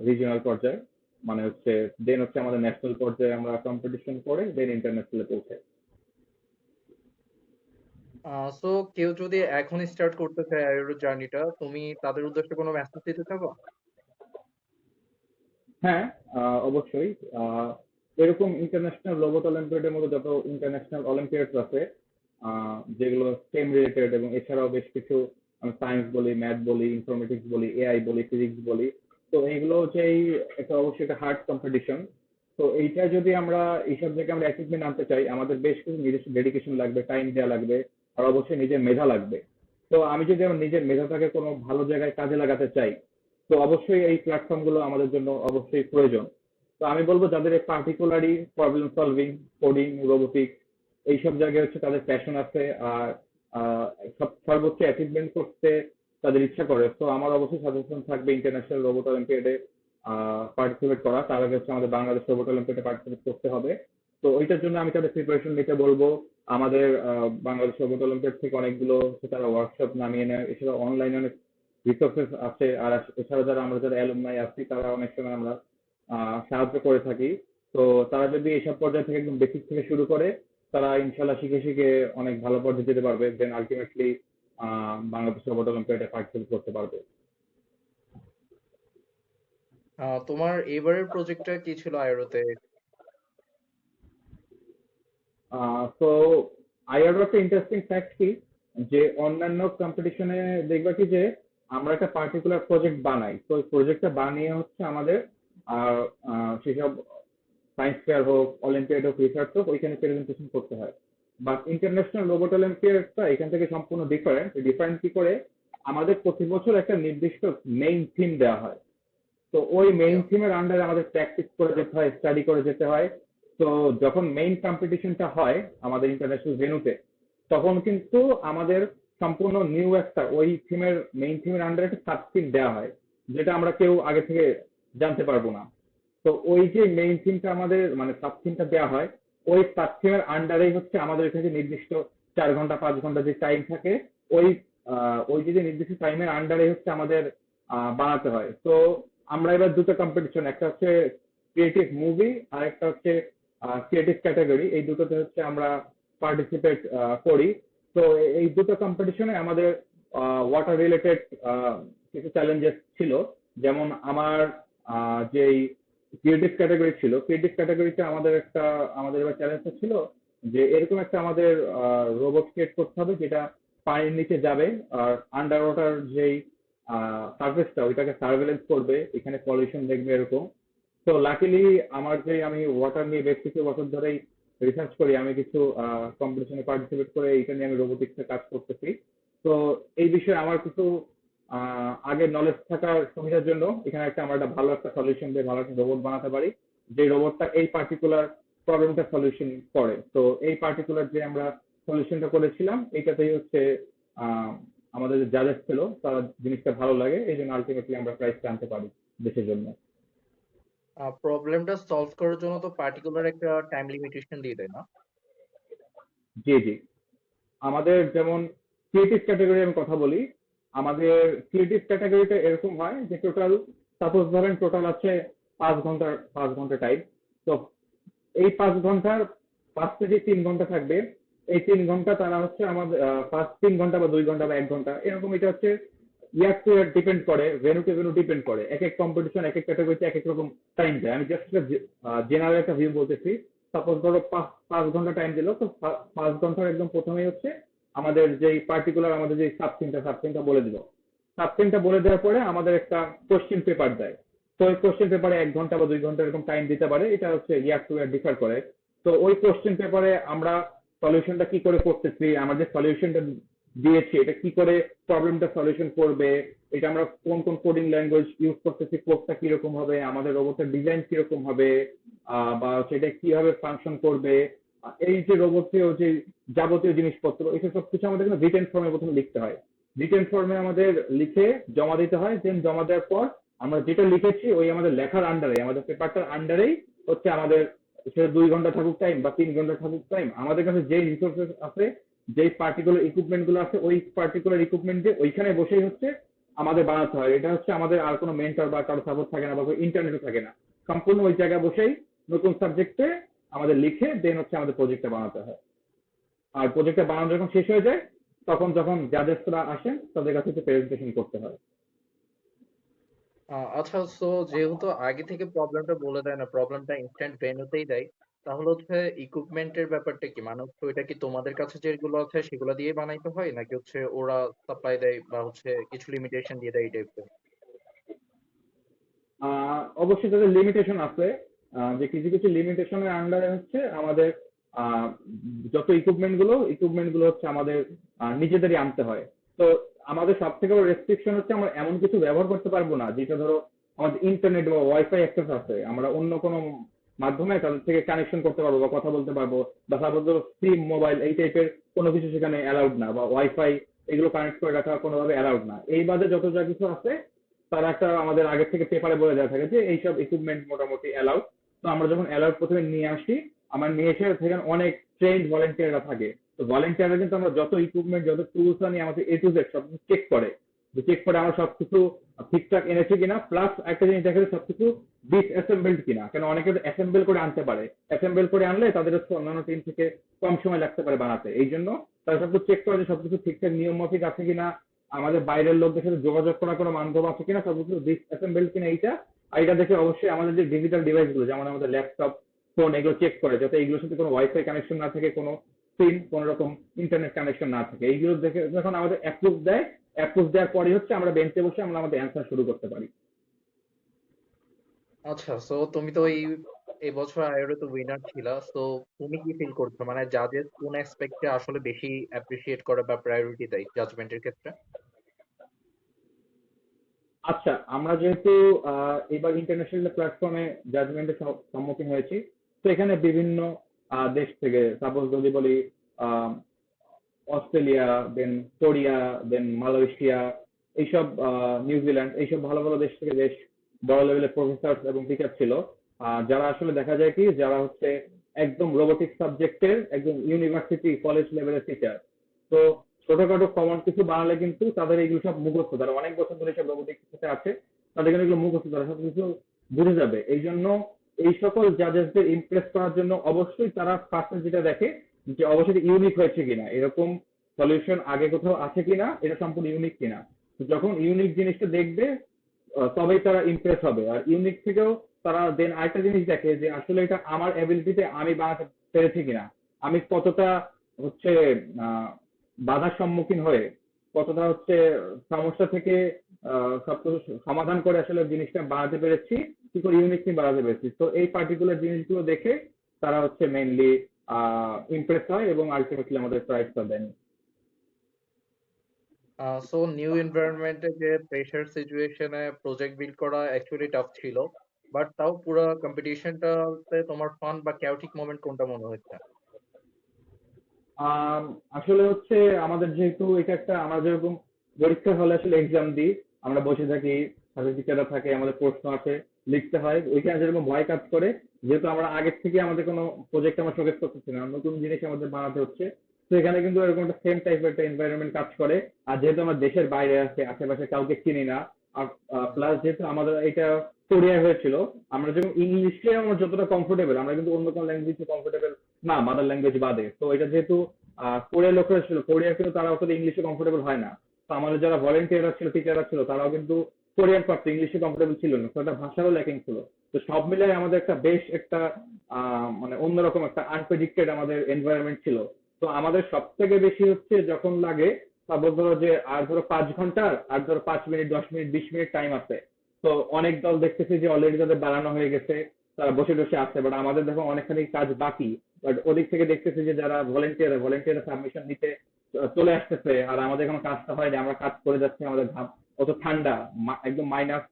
রিজিওনাল পর্যায়ে, মানে হচ্ছে দেন হচ্ছে আমাদের ন্যাশনাল পর্যায়ে আমরা কম্পিটিশন করে দেন ইন্টারন্যাশনালে পৌঁছাই। সো কেউ যদি এখন স্টার্ট করতে চায় আইরো জার্নিটা, তুমি তাদের উদ্দেশ্যে কোনো মেসেজ দিতে চাও? হ্যাঁ, অবশ্যই। আহ, এরকম ইন্টারন্যাশনাল রোবট অলিম্পিয়াডের মতো যত ইন্টারন্যাশনাল অলিম্পিয়াডস আছে যেগুলো স্টেম রিলেটেড, এবং এছাড়াও বেশ কিছু সায়েন্স বলি, ম্যাথ বলি, ইনফরমেটিক্স বলি, এআই বলি, ফিজিক্স বলি, তো এইগুলো হচ্ছে একটা অবশ্যই একটা হার্ড কম্পিটিশন। তো এইটা যদি আমরা এইসব জায়গায় আমরা অ্যাচিভমেন্ট আনতে চাই, আমাদের বেশ কিছু নিজস্ব ডেডিকেশন লাগবে, টাইম দেওয়া লাগবে, আর অবশ্যই নিজের মেধা লাগবে। তো আমি যদি আমার নিজের মেধাটাকে কোনো ভালো জায়গায় কাজে লাগাতে চাই, তো অবশ্যই এই প্ল্যাটফর্ম গুলো আমাদের জন্য অবশ্যই প্রয়োজন। তো আমি বলবো যাদের particularly problem solving, coding, robotics এইসব জায়গায় হচ্ছে তাদের প্যাশন আছে, আর সর্বোচ্চ অ্যাচিভমেন্ট করতে তাদের ইচ্ছা করে, তো আমার অবশ্যই সাজেশন থাকবে ইন্টারন্যাশনাল রোবট অলিম্পিয়াডে পার্টিসিপেট করা। তার আগে হচ্ছে আমাদের বাংলাদেশ রোবট অলিম্পিয়াডে পার্টিসিপেট করতে হবে। তো ওইটার জন্য আমি তাদের প্রিপারেশন নিতে বলবো। আমাদের বাংলাদেশ রোবট অলিম্পিয়াড থেকে অনেকগুলো হচ্ছে তারা ওয়ার্কশপ নামিয়ে নেয়, এছাড়া অনলাইনে অনেক রিসোর্সেস আছে, আর এছাড়া যারা অ্যালুমনাই আছি তারা অনেক সময় আমরা সাহায্য করে থাকি। তো তারা যদি এইসব পর্যায় থেকে একদম বেসিক থেকে শুরু করে, তারা ইনশাল্লাহ শিখে শিখে অনেক ভালো পর্যায়ে যেতে পারবে, then ultimately Bangladesh robot অলিম্পিয়াডে participate করতে পারবে। তোমার এবারের প্রজেক্টটা কি ছিল আইরোতে? তো আইআরও একটা ইন্টারেস্টিং ফ্যাক্ট কি, যে অন্যান্য কম্পিটিশনে দেখবা কি যে আমরা একটা পার্টিকুলার প্রজেক্ট বানাই, তো ওই প্রজেক্টটা বানিয়ে হচ্ছে আমাদের আর সেসব সায়েন্স ফেয়ার হোক, অলিম্পিয়াড হোক, রিসার্চ হোক, ওইখানে প্রেজেন্টেশন করতে হয়। বাট ইন্টারন্যাশনাল রোবট অলিম্পিয়াডটা এখান থেকে সম্পূর্ণ ডিফারেন্ট। ডিফারেন্ট কি করে, আমাদের প্রতি বছর একটা নির্দিষ্ট মেইন থিম দেওয়া হয়। তো ওই মেইন Yeah. থিমের আন্ডারে আমাদের প্র্যাকটিস করে যেতে হয়, স্টাডি করে যেতে হয়। তো যখন মেইন কম্পিটিশনটা হয় আমাদের ইন্টারন্যাশনাল ভেন্যুতে, তখন কিন্তু আমাদের সম্পূর্ণ নিউ একটা ওই থিমের মেইন থিমের আন্ডারে একটা সাব থিম দেওয়া হয়, যেটা আমরা কেউ আগে থেকে জানতে পারবো না। তো ওই যে মেইন থিমটা আমাদের মানে সাব থিমটা দেওয়া হয়, ওই সাব থিমের আন্ডারেই হচ্ছে আমাদের এখানে নির্দিষ্ট 4 ঘন্টা 5 ঘন্টা যে টাইম থাকে, ওই ওই যে নির্দিষ্ট টাইমের আন্ডারে হচ্ছে আমাদের বানাতে হয়। তো আমরা এবার দুটো কম্পিটিশন, একটা হচ্ছে ক্রিয়েটিভ মুভি আর একটা হচ্ছে ক্রিয়েটিভ ক্যাটাগরি, এই দুটোতে হচ্ছে আমরা পার্টিসিপেট করি। তো এই দুটো কম্পিটিশনে আমাদের ওয়াটার রিলেটেড কিছু চ্যালেঞ্জেস ছিল। যেমন আমার যেই ক্রিয়েটিভ ক্যাটাগরি ছিল, ক্রিয়েটিভ ক্যাটাগরিতে আমাদের এবার চ্যালেঞ্জটা ছিল যে এরকম একটা আমাদের রোবট ক্রিয়েট করতে হবে যেটা পানির নিচে যাবে, আর আন্ডার ওয়াটার যেই সার্ফেসটা ওইটাকে সার্ভেলেন্স করবে, এখানে পলিউশন দেখবে এরকম। তো লাকিলি আমি ওয়াটার নিয়ে বেশ কিছু বছর ধরেই রিসার্চ করি, আমি কিছু কম্পিটিশনে পার্টিসিপেট করে এইটা নিয়ে আমি রোবোটিক্সে কাজ করতেছি। তো এই বিষয়ে আমার কিছু আগের নলেজ থাকার সুবিধার জন্য এখানে আমরা একটা ভালো একটা সলিউশন দিয়ে ভালো একটা রোবট বানাতে পারি, যে রোবটটা এই পার্টিকুলার প্রবলেমটা সলিউশন করে। তো এই পার্টিকুলার যে আমরা সলিউশনটা করেছিলাম, এইটাতেই হচ্ছে আহ, আমাদের যে জাজেস ছিল তারা জিনিসটা ভালো লাগে, এই জন্য আলটিমেটলি আমরা প্রাইজটা আনতে পারি দেশের জন্য। প্রবলেমটা সলভ করার জন্য তো পার্টিকুলার একটা টাইম লিমিটেশন দিয়ে দেয় না? জি, জি। আমাদের যেমন ক্রিয়েটিভ ক্যাটাগরি আমি কথা বলি, আমাদের ক্রিয়েটিভ ক্যাটাগরিটা এরকম হয় যে টোটাল, সাপোজ ধরেন টোটাল আছে 5 ঘন্টা টাইম। তো এই 5 ঘন্টার 5 থেকে 3 ঘন্টা থাকবে, এই 3 ঘন্টা তারা হচ্ছে আমাদের 3 ঘন্টা বা 2 ঘন্টা বা 1 ঘন্টা এরকম, এটা হচ্ছে ইয়ার টু ইয়ার ডিপেন্ড করে, ভেনু টু ভেনু ডিপেন্ড করে, এক এক কম্পিটিশন এক এক ক্যাটাগরিতে এক এক রকম টাইম দেয়। আমি জাস্ট জেনারেল একটা ভিউ বলতেছি। সাপোজ ধরো 5 ঘন্টা টাইম দিল, তো 5 ঘন্টার একদম প্রথমেই হচ্ছে আমাদের যেই পার্টিকুলার আমাদের যে সাবথিমটা বলে দিল। সাবথিমটা বলে দেওয়ার পরে আমাদের একটা কোশ্চেন পেপার দেয়। তো ওই কোশ্চেন পেপারে 1 ঘন্টা বা 2 ঘন্টা এরকম টাইম দিতে পারে, এটা হচ্ছে ইয়ার টু ইয়ার ডিফার করে। তো ওই কোশ্চেন পেপারে আমরা সলিউশনটা কি করে করতেছি, আমাদের সলিউশনটা দিয়েছি এটা কি করে প্রবলেমটা সলিউশন করবে, এটা আমরা কোন কোন কোডিং ল্যাঙ্গুয়েজ ইউজ করতেছি, কোডটা কিরকম হবে, আমাদের রোবটের ডিজাইন কিরকম হবে, বা সেটা কিভাবে ফাংশন করবে, এই যে রোবটের যে যাবতীয় জিনিসপত্র, এটা সবকিছু আমাদের রিটেন ফর্মে প্রথমে লিখতে হয়। রিটেন ফর্মে আমাদের লিখে জমা দিতে হয়। দেন জমা দেওয়ার পর আমরা যেটা লিখেছি ওই আমাদের লেখার আন্ডারে, আমাদের পেপারটার আন্ডারেই হচ্ছে আমাদের, সেটা 2 ঘন্টা থাকুক টাইম বা 3 ঘন্টা থাকুক টাইম, আমাদের কাছে যেই রিসোর্সেস আছে, যেই পার্টিকুলার ইকুইপমেন্ট গুলো আছে, ওই পার্টিকুলার ইকুইপমেন্ট দিয়ে ওইখানে বসেই হচ্ছে আমাদের বানাতে হয়। এটা হচ্ছে আমাদের আর কোনো মেন্টর বা কারো সাপোর্ট থাকে না বা ইন্টারনেটও থাকে না, সম্পূর্ণ ওই জায়গায় বসেই নতুন সাবজেক্টে আমাদের লিখে দেন হচ্ছে আমাদের প্রজেক্টটা বানাতে হয়। আর প্রজেক্টটা বানানো যখন শেষ হয়ে যায়, তখন যখন জাজেসরা আসেন তাদের কাছে প্রেজেন্টেশন করতে হয়। আচ্ছা, সো যেহেতু আগে থেকে প্রবলেমটা বলে দেয় না, প্রবলেমটা ইনস্ট্যান্ট ভেন্যুতেই দেয়, তাহলে হচ্ছে ইকুইপমেন্টের ব্যাপারটা কি, মানে হচ্ছে ওইটা কি তোমাদের কাছে যেগুলো আছে সেগুলো দিয়ে বানাইতে হয়, নাকি হচ্ছে ওরা সাপ্লাই দেয় বা হচ্ছে কিছু লিমিটেশন দিয়ে দেয় এই টাইপের? অবশ্যই তাদের লিমিটেশন আছে। যে কিছু কিছু লিমিটেশনের আন্ডারে হচ্ছে আমাদের আহ, যত ইকুইপমেন্ট গুলো হচ্ছে আমাদের নিজেদেরই আনতে হয়। তো আমাদের সব থেকে বড় রেস্ট্রিকশন হচ্ছে আমরা এমন কিছু ব্যবহার করতে পারবো না যেটা ধরো আমাদের ইন্টারনেট বা ওয়াইফাই অ্যাক্সেস আছে, আমরা অন্য কোনো মাধ্যমে তাদের থেকে কানেকশন করতে পারবো বা কথা বলতে পারবো, বা সাপোজ ধরো সিম মোবাইল এই টাইপের কোনো কিছু সেখানে অ্যালাউড না, বা ওয়াইফাই এগুলো কানেক্ট করে রাখা কোনোভাবে অ্যালাউড না। এই বাদে যত যা কিছু আছে তারা একটা আমাদের আগে থেকে পেপারে বলে দেওয়া থাকে যে এইসব ইকুইপমেন্ট মোটামুটি অ্যালাউড। তো আমরা যখন অ্যালাউড প্রথমে নিয়ে আসি, আমার নিয়ে এসে সেখানে অনেক ট্রেন্ড ভলেন্টিয়াররা থাকে। তো ভলেন্টিয়াররা কিন্তু আমরা যত ইকুইপমেন্ট যত টুলস আনি আমাদের এ টু জেড সব চেক করে, চেক করে আমরা সবকিছু ঠিকঠাক এনেছি কিনা, প্লাস একটা জিনিস দেখে যে সবকিছু ডিসঅ্যাসেম্বলড কিনা, কেন অনেকে অ্যাসেম্বল করে আনতে পারে, অ্যাসেম্বল করে আনলে তাদের হচ্ছে অন্যান্য টিম থেকে কম সময় লাগতে পারে বানাতে। এই জন্য তারা সবকিছু চেক করে যে সবকিছু ঠিকঠাক নিয়ম মাফিক আছে কিনা, আমাদের বাইরের লোকদের সাথে যোগাযোগ করার কোনো মাধ্যম আছে কিনা, সবকিছু ডিসঅ্যাসেম্বলড কিনা এইটা। আর এটা দেখে অবশ্যই আমাদের যে ডিজিটাল ডিভাইস গুলো যেমন আমাদের ল্যাপটপ ফোন এগুলো চেক করে যাতে এইগুলোর সাথে কোনো ওয়াইফাই কানেকশন না থাকে, কোনো সিম কোনো রকম ইন্টারনেট কানেকশন না থাকে। এইগুলো দেখে যখন আমাদের অ্যাপ্রুভ দেয়, অ্যাপ্রুভ দেওয়ার পরে হচ্ছে আমরা বেঞ্চে বসে আমরা আমাদের অ্যান্সার শুরু করতে পারি। আচ্ছা, সো তুমি তো এই বছর আইওরে তো উইনার ছিলা, সো তুমি কি ফিল করছো, মানে জাজেস কোন অ্যাসপেক্টে আসলে বেশি অ্যাপ্রিসিয়েট করে বা প্রায়োরিটি দেয় জাজমেন্টের ক্ষেত্রে? আচ্ছা, আমরা যেহেতু এবার ইন্টারন্যাশনাল প্ল্যাটফর্মে জাজমেন্টের সম্মুখীন হয়েছি, তো এখানে বিভিন্ন দেশ থেকে, সাপোজ যদি বলি আহ, অস্ট্রেলিয়া, দেন কোরিয়া, দেন মালয়েশিয়া, এইসব নিউজিল্যান্ড, এইসব ভালো ভালো দেশ থেকে বেশ বড় লেভেলের প্রফেসর এবং টিচার ছিল, যারা আসলে দেখা যায় কি যারা হচ্ছে একদম রোবোটিক সাবজেক্টের একদম ইউনিভার্সিটি কলেজ লেভেলের টিচার। তো ছোটখাটো কমন কিছু বানালে কিন্তু তাদের এগুলো সব মুখস্থ, তারা অনেক বছর ধরে সব রোবোটিক সাথে আছে, তাদের কিন্তু এগুলো মুখস্থ, তারা সব কিছু বুঝে যাবে। এই জন্য এই সকল জাজেসদের ইমপ্রেস করার জন্য অবশ্যই তারা ফার্স্টে যেটা দেখে যে অবশ্যই ইউনিক হয়েছে কিনা, এরকম সলিউশন আগে কোথাও আছে কিনা, এটা সম্পূর্ণ ইউনিক কিনা। তো যখন ইউনিক জিনিসটা দেখবে তবেই তারা ইমপ্রেস হবে। আর ইউনিক থেকেও তারা দেন আরেকটা জিনিস দেখে যে আসলে এটা আমার অ্যাবিলিটিতে আমি বানাতে পেরেছি কিনা, আমি কতটা হচ্ছে আহ, বাধার সম্মুখীন হয়ে কতটা হচ্ছে সমস্যা থেকে সবকিছু সমাধান করে আসলে জিনিসটা বানাতে পেরেছি, কি করে ইউনিকলি বানাতে পেরেছি। তো এই পার্টিকুলার জিনিসগুলো দেখে তারা হচ্ছে মেইনলি ইমপ্রেস হয় এবং আলটিমেটলি আমাদের প্রাইজটা দেন। সো নিউ এনভায়রনমেন্টে যে প্রেশার সিচুয়েশনে প্রজেক্ট বিল্ড করা অ্যাকচুয়ালি টাফ ছিল, বাট তাও পুরো কম্পিটিশনটাতে তোমার ফান বা ক্যাওটিক মোমেন্ট কোনটা মনে হচ্ছে? আম, আসলে হচ্ছে আমাদের যেহেতু এটা একটা, আমরা যেরকম পরীক্ষার হলে আসলে এক্সাম দিই, আমরা বসে থাকি, সাথে টিচাররা থাকে, আমাদের প্রশ্ন আছে, লিখতে হয়, ওইখানে যেরকম ভয় কাজ করে, যেহেতু আমরা আগের থেকে আমাদের কোনো প্রজেক্ট আমরা শোকেস করতেছি না, নতুন জিনিস আমাদের বানাতে হচ্ছে, তো এখানে কিন্তু এরকম একটা সেম টাইপের একটা এনভায়রনমেন্ট কাজ করে। আর যেহেতু আমরা দেশের বাইরে আছে, আশেপাশে কাউকে চিনি না, আর প্লাস যেহেতু আমাদের এটা কোরিয়ায় হয়েছিল, আমরা যেমন ইংলিশে আমরা যতটা কমফোর্টেবল, আমরা কিন্তু অন্য কোনো ল্যাঙ্গুয়েজে কমফোর্টেবল না, মাদার ল্যাঙ্গুয়েজ বাদে। তো এটা যেহেতু কোরিয়ার লোকেরা ছিল, কোরিয়ার কিন্তু তারা অতটা ইংলিশে কমফোর্টেবল হয় না। তো আমাদের যারা ভলেন্টিয়াররা ছিল, টিচাররা ছিল, তারাও কিন্তু কোরিয়ান পারত, ইংলিশে কমফোর্টেবল ছিল না, তো একটা ভাষারও ল্যাকিং ছিল। তো সব মিলাই আমাদের একটা বেশ একটা মানে অন্যরকম একটা আনপ্রেডিক্টেড আমাদের এনভায়রনমেন্ট ছিল। তো আমাদের সব থেকে বেশি হচ্ছে যখন লাগে, তারপর ধরো যে আর ধরো 5 ঘন্টার আর ধরো 5 মিনিট 10 মিনিট 20 মিনিট টাইম আছে, তো অনেক দল দেখতেছি যে অলরেডি তাদের বাড়ানো হয়ে গেছে, তারা বসে বসে আছে, বাট আমাদের দেখো অনেকখানি কাজ বাকি। বাট ওদিক থেকে দেখতেছি যে যারা ভলেন্টিয়ার সাবমিশন দিতে চলে আসতেছে, আর আমাদের কোনো কাজটা হয়নি, আমরা কাজ করে যাচ্ছি, আমাদের ঘাম অত ঠান্ডা, একদম মাইনাস,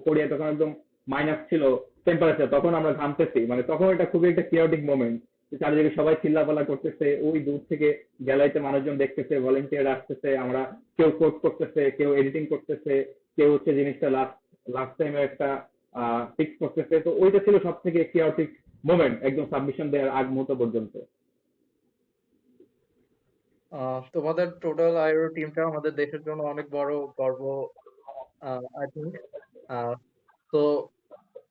কোরিয়া তখন একদম মাইনাস ছিল টেম্পারেচার, তখন আমরা ঘামতেছি, মানে তখন এটা খুবই একটা কিওটিক মোমেন্ট। চারিদিকে সবাই চিল্লাপাল্লা করতেছে, ওই দূর থেকে গ্যালারিতে মানুষজন দেখতেছে, ভলেন্টিয়ার আসতেছে, আমরা কেউ কোড করতেছে, কেউ এডিটিং করতেছে, কেউ হচ্ছে জিনিসটা লাস্ট লাস্ট টাইমে একটা ফিক্স করতেছে। তো ওইটা ছিল সব থেকে কিওটিক মোমেন্ট একদম সাবমিশন দেওয়ার আগ মুহূর্ত পর্যন্ত। তোমাদের টোটাল আইওর টিমটা আমাদের দেশের জন্য অনেক বড় গর্ব, আই থিঙ্ক। তো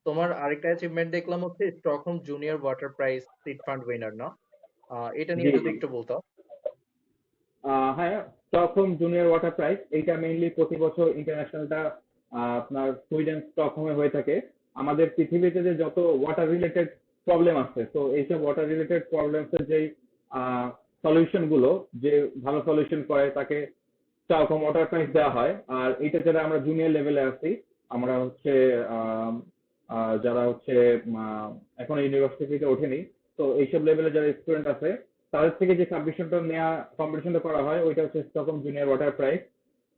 তোমার আরেকটা অ্যাচিভমেন্ট দেখলাম হচ্ছে Stockholm junior water prize seed fund winner, না? এটা জি নিয়ে যদি জি। একটু বলতো। হ্যাঁ, স্টকহোম জুনিয়র ওয়াটার প্রাইজ এইটা মেইনলি প্রতি বছর ইন্টারন্যাশনালটা আপনার সুইডেন স্টকহোমে হয়ে থাকে। আমাদের পৃথিবীতে যে যত ওয়াটার রিলেটেড প্রবলেম আছে, তো এইসব ওয়াটার রিলেটেড প্রবলেমস এর যেই সলিউশন গুলো, যে ভালো সলিউশন করে তাকে স্টকহোম ওয়াটার প্রাইজ দেওয়া হয়। আর এটা যারা আমরা জুনিয়র লেভেলে আছি, আমরা হচ্ছে আহ, যারা হচ্ছে আহ, এখনো ইউনিভার্সিটিতে ওঠেনি, তো এইসব লেভেলে যারা স্টুডেন্ট আছে তাদের থেকে যে সাবমিশনটা নেওয়া, কম্পিটিশনটা করা হয়, ওইটা হচ্ছে স্টকহোম জুনিয়র ওয়াটার প্রাইজ।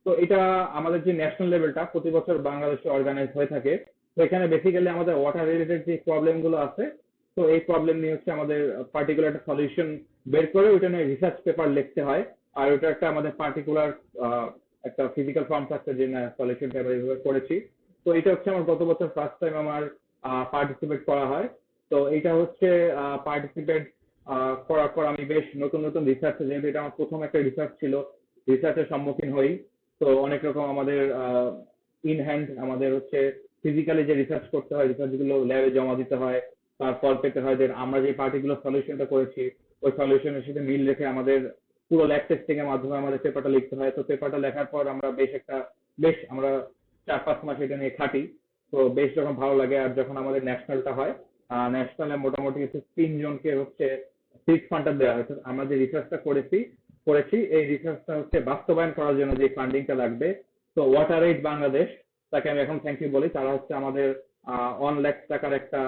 তো এটা আমাদের যে ন্যাশনাল লেভেলটা প্রতি বছর বাংলাদেশে অর্গানাইজ হয়ে থাকে। তো এখানে বেসিক্যালি আমাদের ওয়াটার রিলেটেড যে প্রবলেম গুলো আছে, তো এই প্রবলেম নিয়ে হচ্ছে আমাদের পার্টিকুলার একটা সলিউশন বের করে ওইটা নিয়ে রিসার্চ পেপার লিখতে হয়। আর ওটা একটা আমাদের পার্টিকুলার একটা ফিজিক্যাল ফর্ম থাকতে, যে না সলিউশনটা আমরা এইভাবে করেছি। তো এটা হচ্ছে আমার গত বছর ফার্স্ট টাইম আমার পার্টিসিপেট করা হয়। তো এটা হচ্ছে পার্টিসিপেট করার পর আমি বেশ নতুন নতুন রিসার্চ, যেহেতু এটা আমার প্রথম একটা রিসার্চ ছিল, রিসার্চের সম্মুখীন হই। তো অনেক রকম আমাদের ইন হ্যান্ড আমাদের হচ্ছে ফিজিক্যালি যে রিসার্চ করতে হয়, রিসার্চ গুলো ল্যাবে জমা দিতে হয়, তার ফল পেতে হয়। যে আমরা যে পার্টিকুলার সলিউশনটা করেছি ওই সলিউশনের সাথে মিল রেখে আমাদের পুরো ল্যাব টেস্টিং এর মাধ্যমে আমাদের পেপারটা লিখতে হয়। তো পেপারটা লেখার পর আমরা বেশ আমরা 4-5 মাস এটা নিয়ে খাটি। তো বেশ যখন ভালো লাগে, আর যখন আমাদের ন্যাশনালটা হয়, ন্যাশনালে মোটামুটি হচ্ছে 3 জনকে হচ্ছে সিড ফান্ডটা দেওয়া হয়েছে। আমরা যে রিসার্চটা করেছি এই রিসার্চটা হচ্ছে বাস্তবায়ন করার জন্য যে ফান্ডিংটা লাগবে। তো ওয়াটার এইড বাংলাদেশ, তাকে আমি এখন থ্যাংক ইউ বলি, তারা হচ্ছে আমাদের 1 লাখ টাকার একটা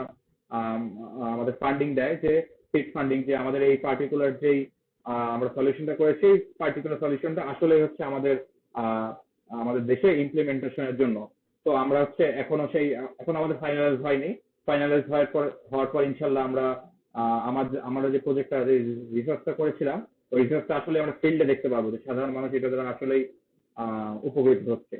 আমাদের ফান্ডিং দেয়, যে সিড ফান্ডিং, যে আমাদের এই পার্টিকুলার যেই আমরা সলিউশনটা করেছি, পার্টিকুলার সলিউশনটা আসলে হচ্ছে আহ, আমাদের দেশে ইমপ্লিমেন্টেশনের জন্য। তো আমরা হচ্ছে এখন আমাদের ফাইনালাইজ হয়নি। ফাইনালাইজ হওয়ার পর ইনশাল্লাহ আমরা যে প্রজেক্টটা রিসার্চটা করেছিলাম, ওই রিসার্চটা আসলে আমরা ফিল্ডে দেখতে পাবো, যে সাধারণ মানুষ এটা দ্বারা আসলেই উপকৃত হচ্ছে।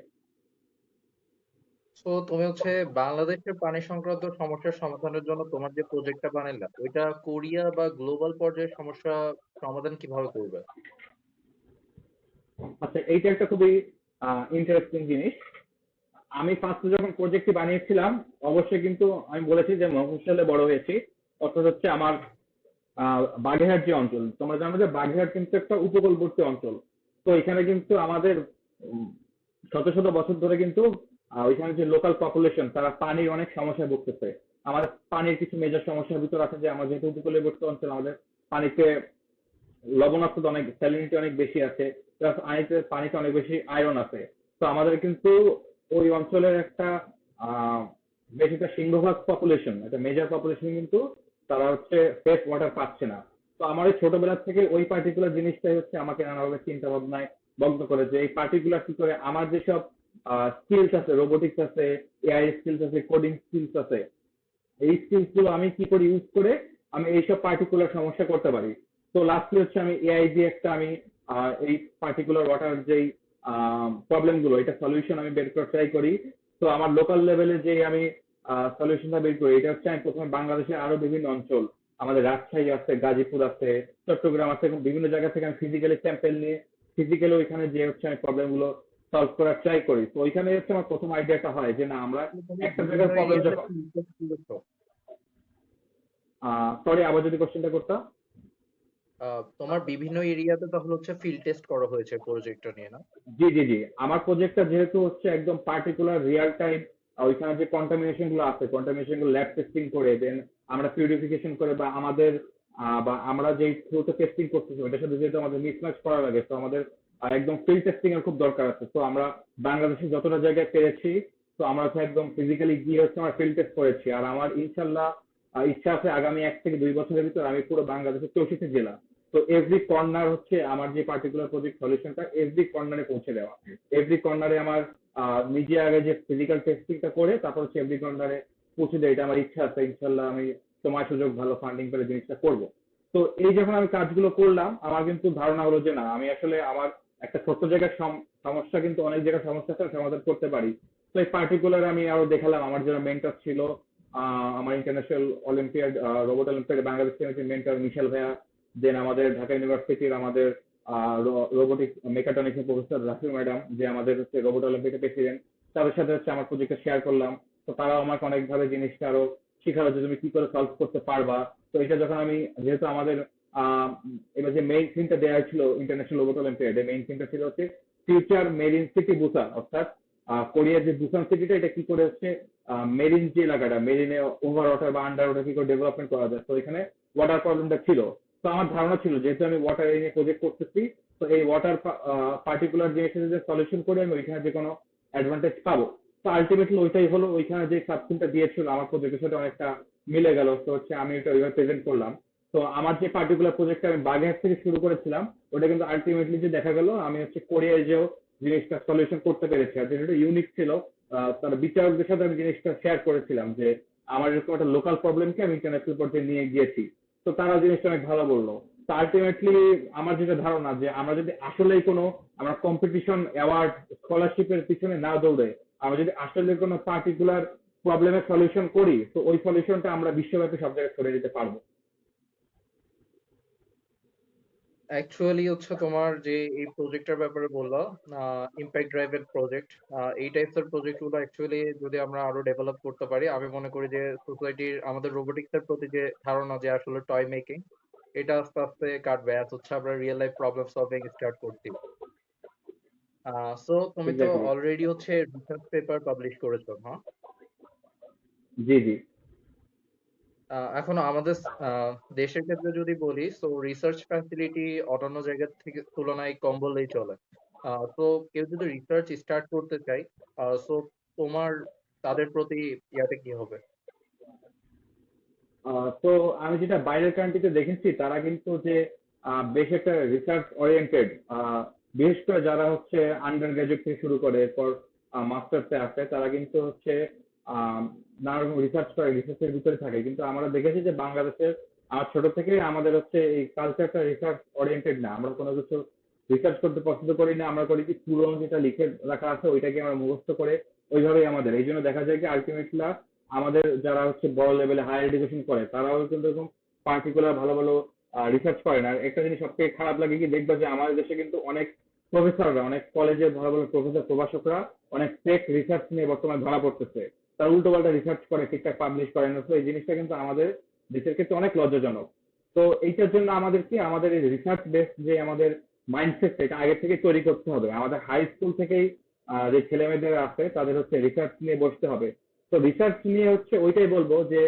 তো তুমি হচ্ছে বাংলাদেশের পানি সংক্রান্ত সমস্যার সমাধানের জন্য তোমার যে প্রজেক্টটা বানাইলা, ওইটা কোরিয়া বা গ্লোবাল পর্যায়ে সমস্যা সমাধান কিভাবে করবে? আচ্ছা, এইটা একটা খুবই ইন্টারেস্টিং জিনিস। আমি ফার্স্টে যখন প্রজেক্টটি বানিয়েছিলাম, অবশ্যই কিন্তু আমি বলেছি যে মফস্বলে বড় হয়েছি। অর্থাৎ হচ্ছে আমার বাগেরহাট যে অঞ্চল, তোমরা জানো যে বাগেরহাট কিন্তু একটা উপকূলবর্তী অঞ্চল। তো এখানে কিন্তু আমাদের উম, শত শত বছর ধরে কিন্তু ওইখানে যে লোকাল পপুলেশন, তারা পানির অনেক সমস্যায় ভুগতেছে। আমাদের পানির কিছু মেজর সমস্যার ভিতর আছে, যে আমাদের যেহেতু উপকূলবর্তী অঞ্চল, আমাদের পানিতে লবণাক্ততা অনেক, স্যালিনিটি অনেক বেশি আছে, প্লাস পানিতে অনেক বেশি আয়রন আছে। তো আমাদের কিন্তু ওই অঞ্চলের একটা আহ বেশ একটা সিংহভাগ পপুলেশন, একটা মেজর পপুলেশন কিন্তু তারা হচ্ছে ফ্রেশ ওয়াটার পাচ্ছে না। তো আমার এই ছোটবেলা থেকে ওই পার্টিকুলার জিনিসটাই হচ্ছে আমাকে নানাভাবে চিন্তা ভাবনায় বদ্ধ করে, যে এই পার্টিকুলার কি করে আমার যেসব স্কিলস আছে, রোবোটিক্স আছে, এআই স্কিলস আছে, কোডিং স্কিলস আছে, এই স্কিলস গুলো আমি কি করে ইউজ করে আমি এইসব পার্টিকুলার সমস্যা করতে পারি। তো লাস্টলি হচ্ছে আমি এআই দিয়ে একটা আমি এই পার্টিকুলার ওয়াটার যেই প্রবলেম গুলো, এটা সলিউশন আমি বের করার ট্রাই করি। তো আমার লোকাল লেভেলে যে আমি সলিউশনটা বের করি, এটা হচ্ছে আমি প্রথমে বাংলাদেশের আরো বিভিন্ন অঞ্চল, আমাদের রাজশাহী আছে, গাজীপুর আছে, চট্টগ্রাম আছে, এবং বিভিন্ন জায়গা থেকে আমি ফিজিক্যালি স্যাম্পেল নিয়ে ফিজিক্যালি ওইখানে যে হচ্ছে আমি প্রবলেম গুলো সলভ করার ট্রাই করি। তো ওইখানে হচ্ছে আমার প্রথম আইডিয়াটা হয়, যে না আমরা আসলে তুমি একটা বিভিন্ন জায়গার প্রবলেম এরিয়াতে যখন ফিল্ড করেছো? সরি, আবার যদি কোশ্চেনটা করতাম। তোমার বিভিন্ন এরিয়াতে তাহলে হচ্ছে ফিল্ড টেস্ট করা হয়েছে প্রজেক্টটা নিয়ে, না? জি জি জি, আমার প্রজেক্টটা যেহেতু হচ্ছে একদম পার্টিকুলার রিয়েল টাইম, ওইখানে যে কন্টামিনেশন গুলো আছে, কন্টামিনেশন গুলো ল্যাব টেস্টিং করে দেন আমরা পিউরিফিকেশন করে, বা আমাদের বা আমরা যেই থ্রুতে টেস্টিং করতেছি ওইটার সাথে যেহেতু আমাদের মিসম্যাচ করা লাগে, তো আমাদের একদম ফিল্ড টেস্টিং এর খুব দরকার আছে। তো আমরা বাংলাদেশে যতটা জায়গায় পেরেছি, তো আমরা হচ্ছে একদম ফিজিক্যালি গিয়ে হচ্ছে আমরা ফিল্ড টেস্ট করেছি। আর আমার ইনশাল্লাহ ইচ্ছা আছে আগামী 1 থেকে 2 বছরের ভিতর আমি পুরো বাংলাদেশের 64টি জেলা, তো এভরি কর্নার হচ্ছে আমার যে পার্টিকুলার প্রজেক্ট সলিউশনটা এভরি কর্নারে পৌঁছে দেওয়া। এভরি কর্নারে আমার নিজে আগে যে ফিজিক্যাল টেস্টিংটা করে তারপর হচ্ছে এভরি কর্নারে পৌঁছে দেয়, এটা আমার ইচ্ছা আছে। ইনশাল্লাহ আমি সময় সুযোগ ভালো ফান্ডিং করে জিনিসটা করব। তো এই যখন আমি কাজগুলো করলাম আমার কিন্তু ধারণা হলো যে না আমি আসলে আমার একটা ছোট্ট জায়গার সমস্যা কিন্তু অনেক জায়গায় সমস্যাটা সমাধান করতে পারি। তো এই পার্টিকুলার আমি আরো দেখালাম আমার যারা মেন্টর ছিল, আমার international olympiad robot olympiad Bangladesh টিমের মেন্টর মিশেল ভাইয়া, দেন আমাদের ঢাকা ইউনিভার্সিটির আমাদের robotic mechatronics professor Rafi madam যে আমাদের হচ্ছে রোবট অলিম্পিয়াডের প্রেসিডেন্ট, তাদের সাথে হচ্ছে আমার প্রজেক্টটা শেয়ার করলাম। তো তারাও আমাকে অনেকভাবে জিনিসটা আরো শেখালো যে তুমি কি করে সলভ করতে পারবা। তো এটা যখন আমি যেহেতু আমাদের আহ এবার যে মেইন থিমটা দেওয়া ছিল ইন্টারন্যাশনাল রোবট অলিম্পিয়াডে, মেইন থিমটা ছিল হচ্ছে ফিউচার মেরিন সিটি বুসান, অর্থাৎ কোরিয়ার যে বুসান সিটিটা এটা কি করে হচ্ছে মেরিন যে এলাকাটা মেরিনে ওভার ওয়াটার বা আন্ডার ওয়াটার কি করে ডেভেলপমেন্ট করা যায়। তো এখানে ওয়াটার প্রবলেমটা ছিল। তো আমার ধারণা ছিল যেহেতু আমি ওয়াটার নিয়ে প্রজেক্ট করতেছি, তো এই ওয়াটার পার্টিকুলার জিনিসের যে সলিউশন করে আমি ওইখানে যে কোনো অ্যাডভান্টেজ পাবো। তো আলটিমেটলি ওইটাই হলো, ওইখানে যে সাবস্ক্রিপ্টটা দিয়েছিল আমার প্রজেক্টের সাথে অনেকটা মিলে গেল। তো হচ্ছে আমি এটা ওইভাবে প্রেজেন্ট করলাম। তো আমার যে পার্টিকুলার প্রজেক্টটা আমি বাগেরহাট থেকে শুরু করেছিলাম, ওটা কিন্তু আলটিমেটলি যে দেখা গেল আমি হচ্ছে কোরিয়ায় যেও জিনিসটা সলিউশন করতে পেরেছি। আর যেটা ইউনিক ছিল, তার বিচারকদের সাথে আমি জিনিসটা শেয়ার করেছিলাম যে আমার এরকম একটা লোকাল প্রবলেমকে আমি ইন্টারন্যাশনাল পর্যায়ে নিয়ে গিয়েছি। তো তারা জিনিসটা অনেক ভালো বললো। তো আলটিমেটলি আমার যেটা ধারণা যে আমরা যদি আসলেই কোনো আমরা কম্পিটিশন অ্যাওয়ার্ড স্কলারশিপের পিছনে না দৌড়ে আমরা যদি আসলে কোনো পার্টিকুলার প্রবলেমের সলিউশন করি, তো ওই সলিউশনটা আমরা বিশ্বব্যাপী সব জায়গায় ছড়িয়ে দিতে পারবো। অ্যাকচুয়ালি হচ্ছে তোমার যে এই প্রজেক্টটার ব্যাপারে বললা, ইম্প্যাক্ট ড্রাইভেন প্রজেক্ট, এই টাইপস এর প্রজেক্ট গুলো অ্যাকচুয়ালি যদি আমরা আরো ডেভেলপ করতে পারি, আমি মনে করি যে সোসাইটির আমাদের রোবোটিক্স এর প্রতি যে ধারণা যে আসলে টয় মেকিং, এটা আস্তে আস্তে কাটবে। এত হচ্ছে আমরা real life problem solving start করছি। সো তুমি তো এক্স্যাক্টলি। অলরেডি হচ্ছে রিসার্চ পেপার পাবলিশ করেছো, হ্যাঁ? জি জি। এখন আমাদের আহ, দেশের ক্ষেত্রে যদি বলি, তো রিসার্চ ফ্যাসিলিটি অন্যান্য জায়গার থেকে তুলনায় কম বললেই চলে। তো কেউ যদি রিসার্চ স্টার্ট করতে চায়, সো তোমার তাদের প্রতি ইয়াটা কি হবে? তো আমি যেটা বাইরের কান্ট্রিতে দেখেছি তারা কিন্তু যে বেশ একটা রিসার্চ ওরিয়েন্টেড, বিশেষ করে যারা হচ্ছে আন্ডার গ্রাজুয়েট থেকে শুরু করে এরপর মাস্টার্সে আসে তারা কিন্তু হচ্ছে আহ, নানা রকম রিসার্চ করে, রিসার্চের ভিতরে থাকে। কিন্তু আমরা দেখেছি যে বাংলাদেশের ছোট থেকে আমাদের হচ্ছে এই কালচারটা রিসার্চ ওরিয়েন্টেড না, আমরা কোনো কিছু রিসার্চ করতে পছন্দ করি না। আমরা করি কি পুরোনো যেটা লিখে রাখা আছে ওইটাকে আমরা মুখস্থ করে ওইভাবেই আমাদের, এই জন্য দেখা যায় কি আলটিমেটলি আমাদের যারা হচ্ছে বড় লেভেলে হায়ার এডুকেশন করে তারাও কিন্তু এরকম পার্টিকুলার ভালো ভালো রিসার্চ করে না। আর একটা জিনিস সবথেকে খারাপ লাগে কি দেখবা যে আমাদের দেশে কিন্তু অনেক প্রফেসররা, অনেক কলেজের ভালো ভালো প্রফেসর প্রভাষকরা অনেক ফেক রিসার্চ নিয়ে বর্তমানে ধরা পড়তেছে। তারা উল্টো পাল্টা রিসার্চ করে, ঠিকঠাক পাবলিশ করে না। তো এই জিনিসটা কিন্তু আমাদের দেশের ক্ষেত্রে অনেক লজ্জাজনক। তো এইটার জন্য আমাদের কি আমাদের এই রিসার্চ বেস যে আমাদের মাইন্ডসেট এটা আগে থেকে তৈরি করতে হবে। আমাদের হাই স্কুল থেকেই যে ছেলে মেয়েদের আছে তাদের হচ্ছে রিসার্চ নিয়ে বসতে হবে। তো রিসার্চ নিয়ে হচ্ছে ওইটাই বলবো যে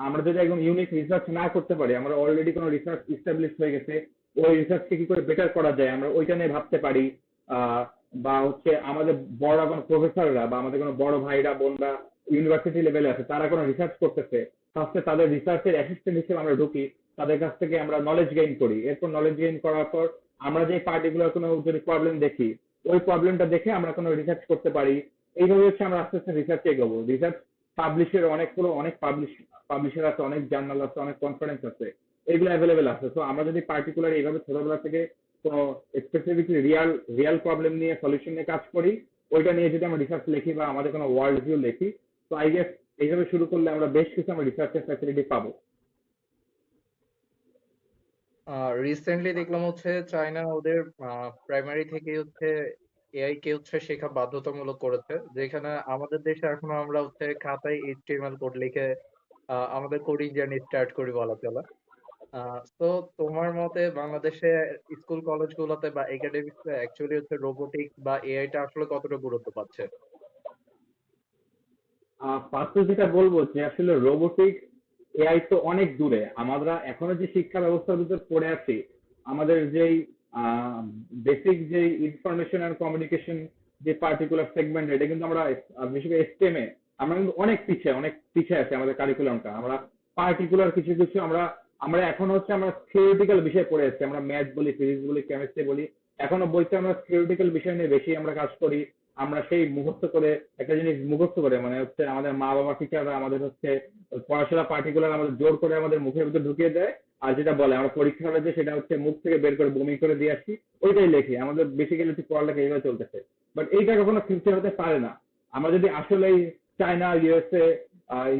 আমরা যদি একদম ইউনিক রিসার্চ না করতে পারি, আমরা অলরেডি কোনো রিসার্চ ইস্টাবলিশ হয়ে গেছে, ওই রিসার্চকে কি করে বেটার করা যায় আমরা ওইটা নিয়ে ভাবতে পারি। আহ, বা হচ্ছে আমাদের বড় কোনো প্রফেসররা বা আমাদের কোনো বড় ভাইরা বোনরা ইউনিভার্সিটি লেভেলে আছে, তারা কোনো রিসার্চ করতেছে, ফার্স্টে তাদের রিসার্চের অ্যাসিস্ট্যান্ট হিসেবে আমরা ঢুকি, তাদের কাছ থেকে আমরা নলেজ গেইন করি। এরপর নলেজ গেইন করার পর আমরা যে পার্টিকুলার কোনো যদি প্রবলেম দেখি, ওই প্রবলেমটা দেখে আমরা কোনো রিসার্চ করতে পারি। এইভাবে হচ্ছে আমরা আস্তে আস্তে রিসার্চে এগোবো। রিসার্চ পাবলিশের অনেকগুলো অনেক পাবলিশার আছে, অনেক জার্নাল আছে, অনেক কনফারেন্স আছে, এগুলো অ্যাভেলেবেল আছে। তো আমরা যদি পার্টিকুলার এইভাবে ছোটবেলা থেকে কোনো স্পেসিফিকলি রিয়াল রিয়াল প্রবলেম নিয়ে সলিউশন নিয়ে কাজ করি, ওইটা নিয়ে যদি আমরা রিসার্চ লিখি বা আমাদের কোনো ওয়ার্ল্ড ভিউ লিখি, তো আই গেস এইভাবে শুরু করলে আমরা বেশ কিছু আমরা রিসার্চের ফ্যাসিলিটি পাবো। রিসেন্টলি দেখলাম হচ্ছে চায়না ওদের প্রাইমারি থেকে হচ্ছে এআই কে হচ্ছে শেখা বাধ্যতামূলক করেছে, যেখানে আমাদের দেশে এখনো আমরা হচ্ছে খাতায় এইচটিএমএল কোড লিখে আমাদের কোডিং জার্নি স্টার্ট করি বলা চলে। তো তোমার মতে বাংলাদেশে স্কুল কলেজ গুলোতে বা একাডেমিক্স অ্যাকচুয়ালি হচ্ছে রোবোটিক্স বা এআই টা আসলে কতটা গুরুত্ব পাচ্ছে? ফার্স্টে যেটা বলবো যে আসলে রোবোটিক এআই তো অনেক দূরে, আমরা এখনো যে শিক্ষা ব্যবস্থার ভিতর পড়ে আছি, আমাদের যেই বেসিক যে ইনফরমেশন অ্যান্ড কমিউনিকেশন যে পার্টিকুলার সেগমেন্ট, এটা কিন্তু আমরা বিশেষ করে এসটিএমে আমরা কিন্তু অনেক পিছিয়ে আছে। আমাদের কারিকুলামটা আমরা পার্টিকুলার কিছু কিছু আমরা আমরা এখন হচ্ছে আমরা থিওরিটিক্যাল বিষয় পড়ে আছি। আমরা ম্যাথ বলি, ফিজিক্স বলি, কেমিস্ট্রি বলি, এখনো বইতে আমরা থিওরিটিক্যাল বিষয় নিয়ে বেশি আমরা কাজ করি। আমরা সেই মুখস্থ করে একটা জিনিস মুখস্থ করে মানে হচ্ছে আমাদের মা বাবা টিচাররা আমাদের হচ্ছে পড়াশোনা পার্টিকুলার আমাদের জোর করে আমাদের মুখের ভিতর ঢুকিয়ে দেয়। আর যেটা বলে আমরা পরীক্ষা হলে যে সেটা হচ্ছে মুখ থেকে বের করে বমি করে দিয়ে আসি, ওইটাই লেখি। আমাদের বেসিক্যালি পড়ালেখা এইভাবে চলতেছে। বাট এইটা কখনো ফিউচার হতে পারে না। আমরা যদি আসলেই চায়না, ইউএসএ,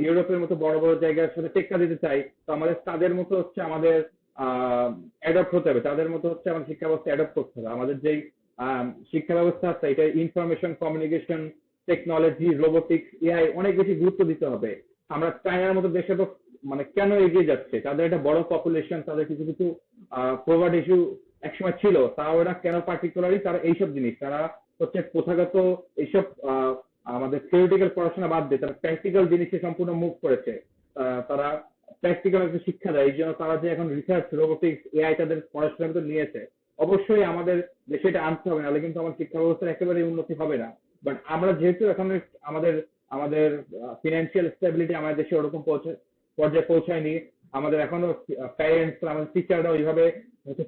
ইউরোপের মতো বড় বড় জায়গার সাথে টেক্কা দিতে চাই, তো আমাদের তাদের মতো হচ্ছে আমাদের অ্যাডপ্ট হতে হবে, তাদের মতো হচ্ছে আমাদের শিক্ষা ব্যবস্থা অ্যাডপ্ট করতে হবে। আমাদের যেই শিক্ষা ব্যবস্থা আছে এটা information communication technology robotics AI অনেক বেশি গুরুত্ব দিতে হবে। আমরা চায়নার মতো দেশে তো মানে কেন এগিয়ে যাচ্ছে, তাদের একটা বড় পপুলেশন, তাদের কিছু কিছু প্রভার্ড ইস্যু একসময় ছিল, তাও ওরা কেন পার্টিকুলারলি তারা এইসব জিনিস, তারা হচ্ছে প্রথাগত এইসব আমাদের থিওরিটিক্যাল পড়াশোনা বাদ দিয়ে তারা প্র্যাকটিক্যাল জিনিসে সম্পূর্ণ মুভ করেছে। তারা প্র্যাকটিক্যাল একটা শিক্ষা দেয়, এই জন্য তারা যে এখন রিসার্চ রোবোটিক্স এআই তাদের পড়াশোনার ভিতর নিয়েছে। অবশ্যই আমাদের দেশে এটা আনতে হবে, নাহলে কিন্তু আমার শিক্ষা ব্যবস্থার একেবারেই উন্নতি হবে না। বাট আমরা যেহেতু এখন আমাদের আমাদের ফিনান্সিয়াল স্টেবিলিটি আমাদের দেশে ওরকম পর্যায়ে পৌঁছায়নি, আমাদের এখনো প্যারেন্টস আমাদের টিচাররা ওইভাবে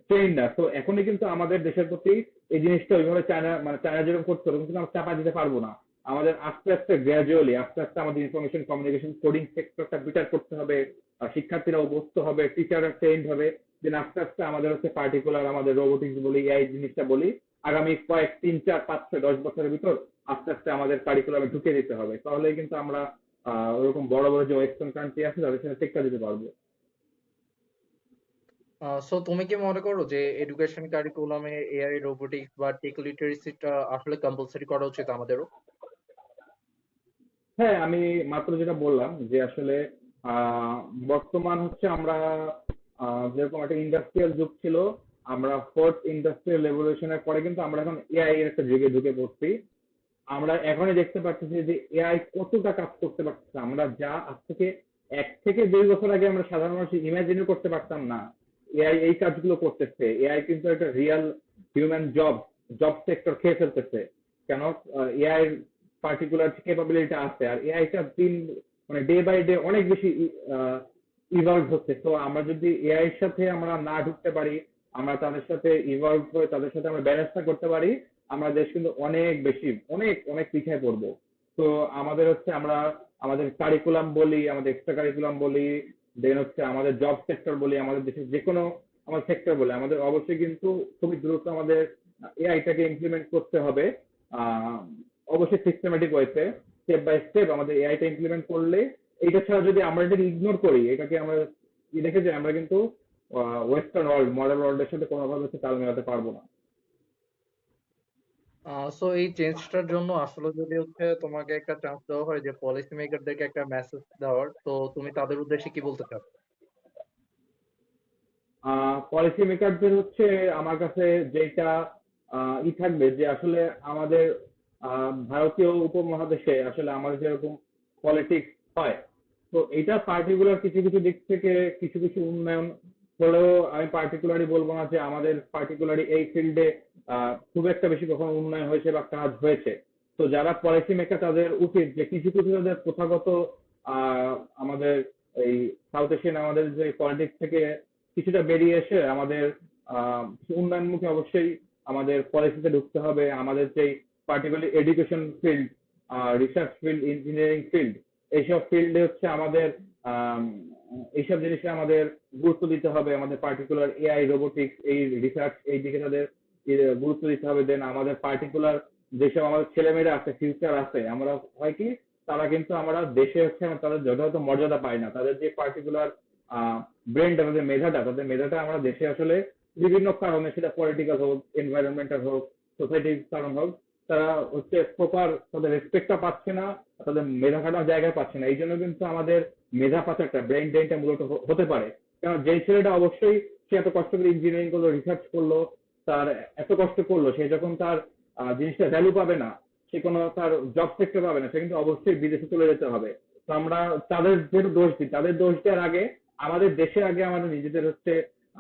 ট্রেন না, তো এখনই কিন্তু আমাদের দেশের প্রতি এই জিনিসটা ওইভাবে চায়না মানে চায়না যেরকম করতে হবে কিন্তু আমরা চাপা দিতে পারবো না। আমাদের আস্তে আস্তে গ্রাজুয়ালি আস্তে আস্তে আমাদের ইনফরমেশন কমিউনিকেশন কোডিং সেক্টরটা বিটার করতে হবে, শিক্ষার্থীরা অভ্যস্ত হবে, টিচাররা ট্রেন্ড হবে, দেন আস্তে আস্তে আমাদের হচ্ছে পার্টিকুলার আমাদের রোবোটিক্স বলি এআই জিনিসটা বলি আগামী কয়েক 3 4 5 6 10 বছরের ভিতর আস্তে আস্তে আমাদের কারিকুলামে ঢুকিয়ে দিতে হবে। তাহলেই কিন্তু আমরা ওরকম বড় বড় যে ওয়েস্টার্ন কান্ট্রি আছে তাদের সাথে টেক্কা দিতে পারবো। সো তুমি কি মনে করো যে এডুকেশন কারিকুলামে এআই রোবোটিক্স বা টেক লিটারেসিটা আসলে কম্পালসরি করা উচিত আমাদেরও? হ্যাঁ, আমি মাত্র যেটা বললাম যে আসলে আহ, বর্তমান হচ্ছে আমরা যেরকম একটা ইন্ডাস্ট্রিয়াল যুগ ছিল, আমরা ফোর্থ ইন্ডাস্ট্রিয়াল রেভলিউশনের পরে কিন্তু আমরা এখন এআই এর একটা যুগে ঢুকে পড়ছি। আমরা এখনই দেখতে পাচ্ছি যে এআই কতটা কাজ করতে পারছে, আমরা যা আজ থেকে 1 থেকে 2 বছর আগে আমরা সাধারণ মানুষ ইমাজিনও করতে পারতাম না এআই এই কাজগুলো করতেছে। এআই কিন্তু একটা real human job job sector খেয়ে ফেলতেছে। কেন? এআই পার্টিকুলার ক্যাপাবিলিটি আছে, আর এআইটা দিন মানে ডে বাই ডে অনেক বেশি ইভলভ হচ্ছে। তো আমরা যদি এআই এর সাথে আমরা না ঢুকতে পারি, আমরা তাদের সাথে ইভলভ হয়ে তাদের সাথে আমরা ব্যালেন্সটা করতে পারি, আমরা দেশ কিন্তু অনেক বেশি অনেক অনেক পিছিয়ে পড়বো। তো আমাদের হচ্ছে আমরা আমাদের কারিকুলাম বলি, আমাদের এক্সট্রা কারিকুলাম বলি, দেন হচ্ছে আমাদের জব সেক্টর বলি, আমাদের দেশের যে কোনো আমাদের সেক্টর বলে আমাদের অবশ্যই কিন্তু খুবই দ্রুত আমাদের এআইটাকে ইমপ্লিমেন্ট করতে হবে। আহ, অবশ্যই সিস্টেমেটিক ওয়েতে স্টেপ বাই স্টেপ আমাদের এআইটা ইমপ্লিমেন্ট করলে, এইটা ছাড়া যদি আমরা এটাকে ইগনোর করি, এটাকে আমরা দেখে যে আমরা কিন্তু ওয়েস্টার্ন ওয়ার্ল্ড মডার্ন ওয়ার্ল্ডের সাথে কোনোভাবে হচ্ছে তাল মেলাতে পারবো না। সো এই চেঞ্জটার জন্য আসলে যদি হচ্ছে তোমাকে একটা চান্স দেওয়া হয় যে পলিসি মেকারদেরকে একটা মেসেজ দেওয়ার, তো তুমি তাদের উদ্দেশ্যে কি বলতে চাও? পলিসি মেকারদের হচ্ছে আমার কাছে যেটা থাকবে যে আসলে আমাদের ভারতীয় উপমহাদেশে আসলে আমাদের যেরকম পলিটিক্স হয়, তো এটা পার্টিকুলার কিছু কিছু দিক থেকে কিছু কিছু উন্নয়ন হলেও আমি পার্টিকুলারলি বলবো না যে আমাদের পার্টিকুলারলি এই ফিল্ডে খুব একটা বেশি কখনো উন্নয়ন হয়েছে বা কাজ হয়েছে। তো যারা পলিসি মেকার তাদের উচিত যে কিছু কিছু তাদের প্রথাগত আহ আমাদের এই সাউথ এশিয়ান আমাদের যে পলিটিক্স থেকে কিছুটা বেরিয়ে এসে আমাদের উন্নয়নমুখী অবশ্যই আমাদের পলিসিতে ঢুকতে হবে। আমাদের যে particularly education field, research field, engineering field, এইসব ফিল্ডে হচ্ছে আমাদের আম, এইসব জিনিসে আমাদের গুরুত্ব দিতে হবে। আমাদের পার্টিকুলার এআই রোবোটিক্স এই রিসার্চ এই দিকে তাদের গুরুত্ব দিতে হবে। দেন আমাদের পার্টিকুলার যেসব আমাদের ছেলেমেয়েরা আছে ফিউচার আছে, আমরা হয় কি তারা কিন্তু আমরা দেশে হচ্ছে তাদের যথাযথ মর্যাদা পাই না। তাদের যে পার্টিকুলার ব্রেনটা তাদের মেধাটা আমরা দেশে আসলে বিভিন্ন কারণে, সেটা পলিটিক্যাল হোক, এনভায়রনমেন্টাল হোক, সোসাইটির কারণ হোক, তারা হচ্ছে প্রপার তাদের রেসপেক্টটা পাচ্ছে না, তাদের মেধা খাটানোর জায়গায় পাচ্ছে না। এই জন্য কিন্তু আমাদের মেধা পাচারটা ব্রেন ড্রেনটা মূলত হতে পারে। কারণ যে ছেলেটা অবশ্যই সে এত কষ্ট করে ইঞ্জিনিয়ারিং করলো, রিসার্চ করলো, তার এত কষ্ট করলো, সে যখন তার জিনিসটা ভ্যালু পাবে না, সে কোনো তার জব সেক্টর পাবে না, সে কিন্তু অবশ্যই বিদেশে চলে যেতে হবে। তো আমরা তাদের যেহেতু দোষ দিই, তাদের দোষ দেওয়ার আগে আমাদের দেশে আগে আমাদের নিজেদের হচ্ছে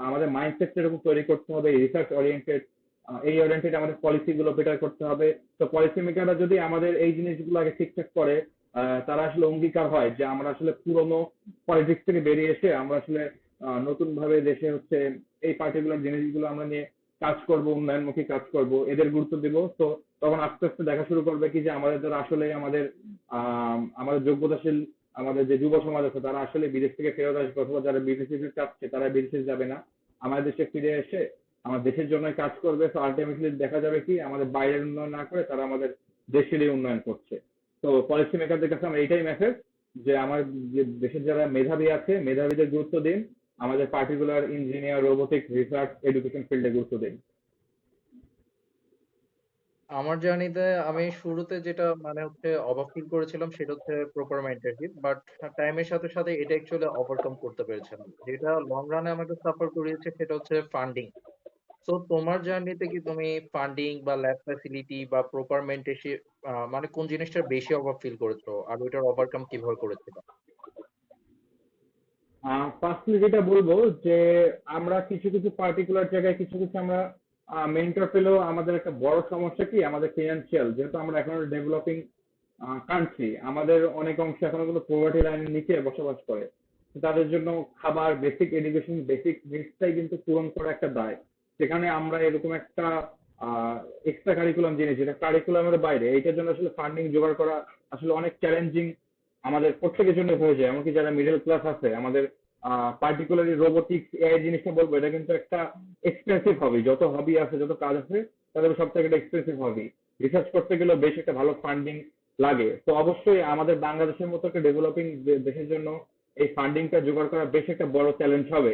আমাদের মাইন্ডসেট এরকম তৈরি করতে হবে, রিসার্চ ওরিয়েন্টেড এই ওরিয়েন্টেড আমাদের পলিসি গুলো বেটার করতে হবে। তো পলিসি মেকাররা যদি আমাদের এই জিনিসগুলো আগে ঠিকঠাক করে, তারা আসলে অঙ্গীকার হয় যে আমরা আসলে পুরোনো পলিটিক্স থেকে বেরিয়ে এসে আমরা আসলে নতুন ভাবে দেশে হচ্ছে এই পার্টিকুলার জিনিসগুলো আমরা নিয়ে কাজ করব, উন্নয়নমুখী কাজ করব, এদের গুরুত্ব দিব। তো তখন আস্তে আস্তে দেখা শুরু করবে কি যে আমাদের দ্বারা আসলে আমাদের আমাদের যোগ্যতাশীল আমাদের যে যুব সমাজ আছে তারা আসলে বিদেশ থেকে ফেরত আসবে, অথবা যারা বিদেশে যেতে চাচ্ছে তারা বিদেশে যাবে না, আমাদের দেশে ফিরে এসে আমার দেশের জন্য কাজ করবে। তো আলটিমেটলি দেখা যাবে কি আমাদের বাইরের উন্নয়ন না করে তারা আমাদের দেশেরই উন্নয়ন করছে। তো পলিসি মেকারদের কাছে আমার এইটাই মেসেজ যে আমার যে দেশের যারা মেধাবী আছে মেধাবীদের গুরুত্ব দিন, আমাদের particular engineer, robotics, research, education ফিল্ডে গুরুত্ব দিন। আমার জার্নিতে আমি শুরুতে যেটা মানে হচ্ছে অবাক ফিল করেছিলাম সেটা হচ্ছে প্রপার মেন্টরশিপ, বাট টাইমের সাথে সাথে এটা অ্যাকচুয়ালি ওভারকাম করতে পেরেছিলাম। যেটা লং রানে আমাকে সাফার করিয়েছে সেটা হচ্ছে ফান্ডিং। তো তোমার জার্নিতে কি তুমি ফান্ডিং বা ল্যাব ফ্যাসিলিটি বা প্রপার মেন্টরশিপ মানে কোন জিনিসটা বেশি অবাক ফিল করেছো আর ওইটার ওভারকাম কিভাবে করেছিল? ফার্স্টলি যেটা বলবো যে আমরা কিছু কিছু পার্টিকুলার জায়গায় কিছু কিছু আমরা মেন্টর পেলেও আমাদের একটা বড় সমস্যা কি আমাদের ফিনান্সিয়াল, যেহেতু আমরা এখন ডেভেলপিং কান্ট্রি, আমাদের অনেক অংশ এখনো কিন্তু পভার্টি লাইনের নিচে বসবাস করে। তো তাদের জন্য খাবার, বেসিক এডুকেশন, বেসিক নিডসটাই কিন্তু পূরণ করা একটা দায়। সেখানে আমরা এরকম একটা এক্সট্রা কারিকুলাম জিনিস যেটা কারিকুলামের বাইরে, এইটার জন্য আসলে ফান্ডিং জোগাড় করা আসলে অনেক চ্যালেঞ্জিং আমাদের প্রত্যেকের জন্য হয়ে যায়। এমনকি যারা মিডল ক্লাস আছে, আমাদের পার্টিকুলারলি রোবোটিক্স এআই জিনিসটা বলবো, এটা কিন্তু একটা এক্সপেন্সিভ হবি। যত হবি আছে, যত কাজ আছে, তাদের সব থেকে একটা এক্সপেন্সিভ হবি। রিসার্চ করতে গেলেও বেশ একটা ভালো ফান্ডিং লাগে। তো অবশ্যই আমাদের বাংলাদেশের মতো একটা ডেভেলপিং দেশের জন্য এই ফান্ডিংটা জোগাড় করা বেশ একটা বড় চ্যালেঞ্জ হবে।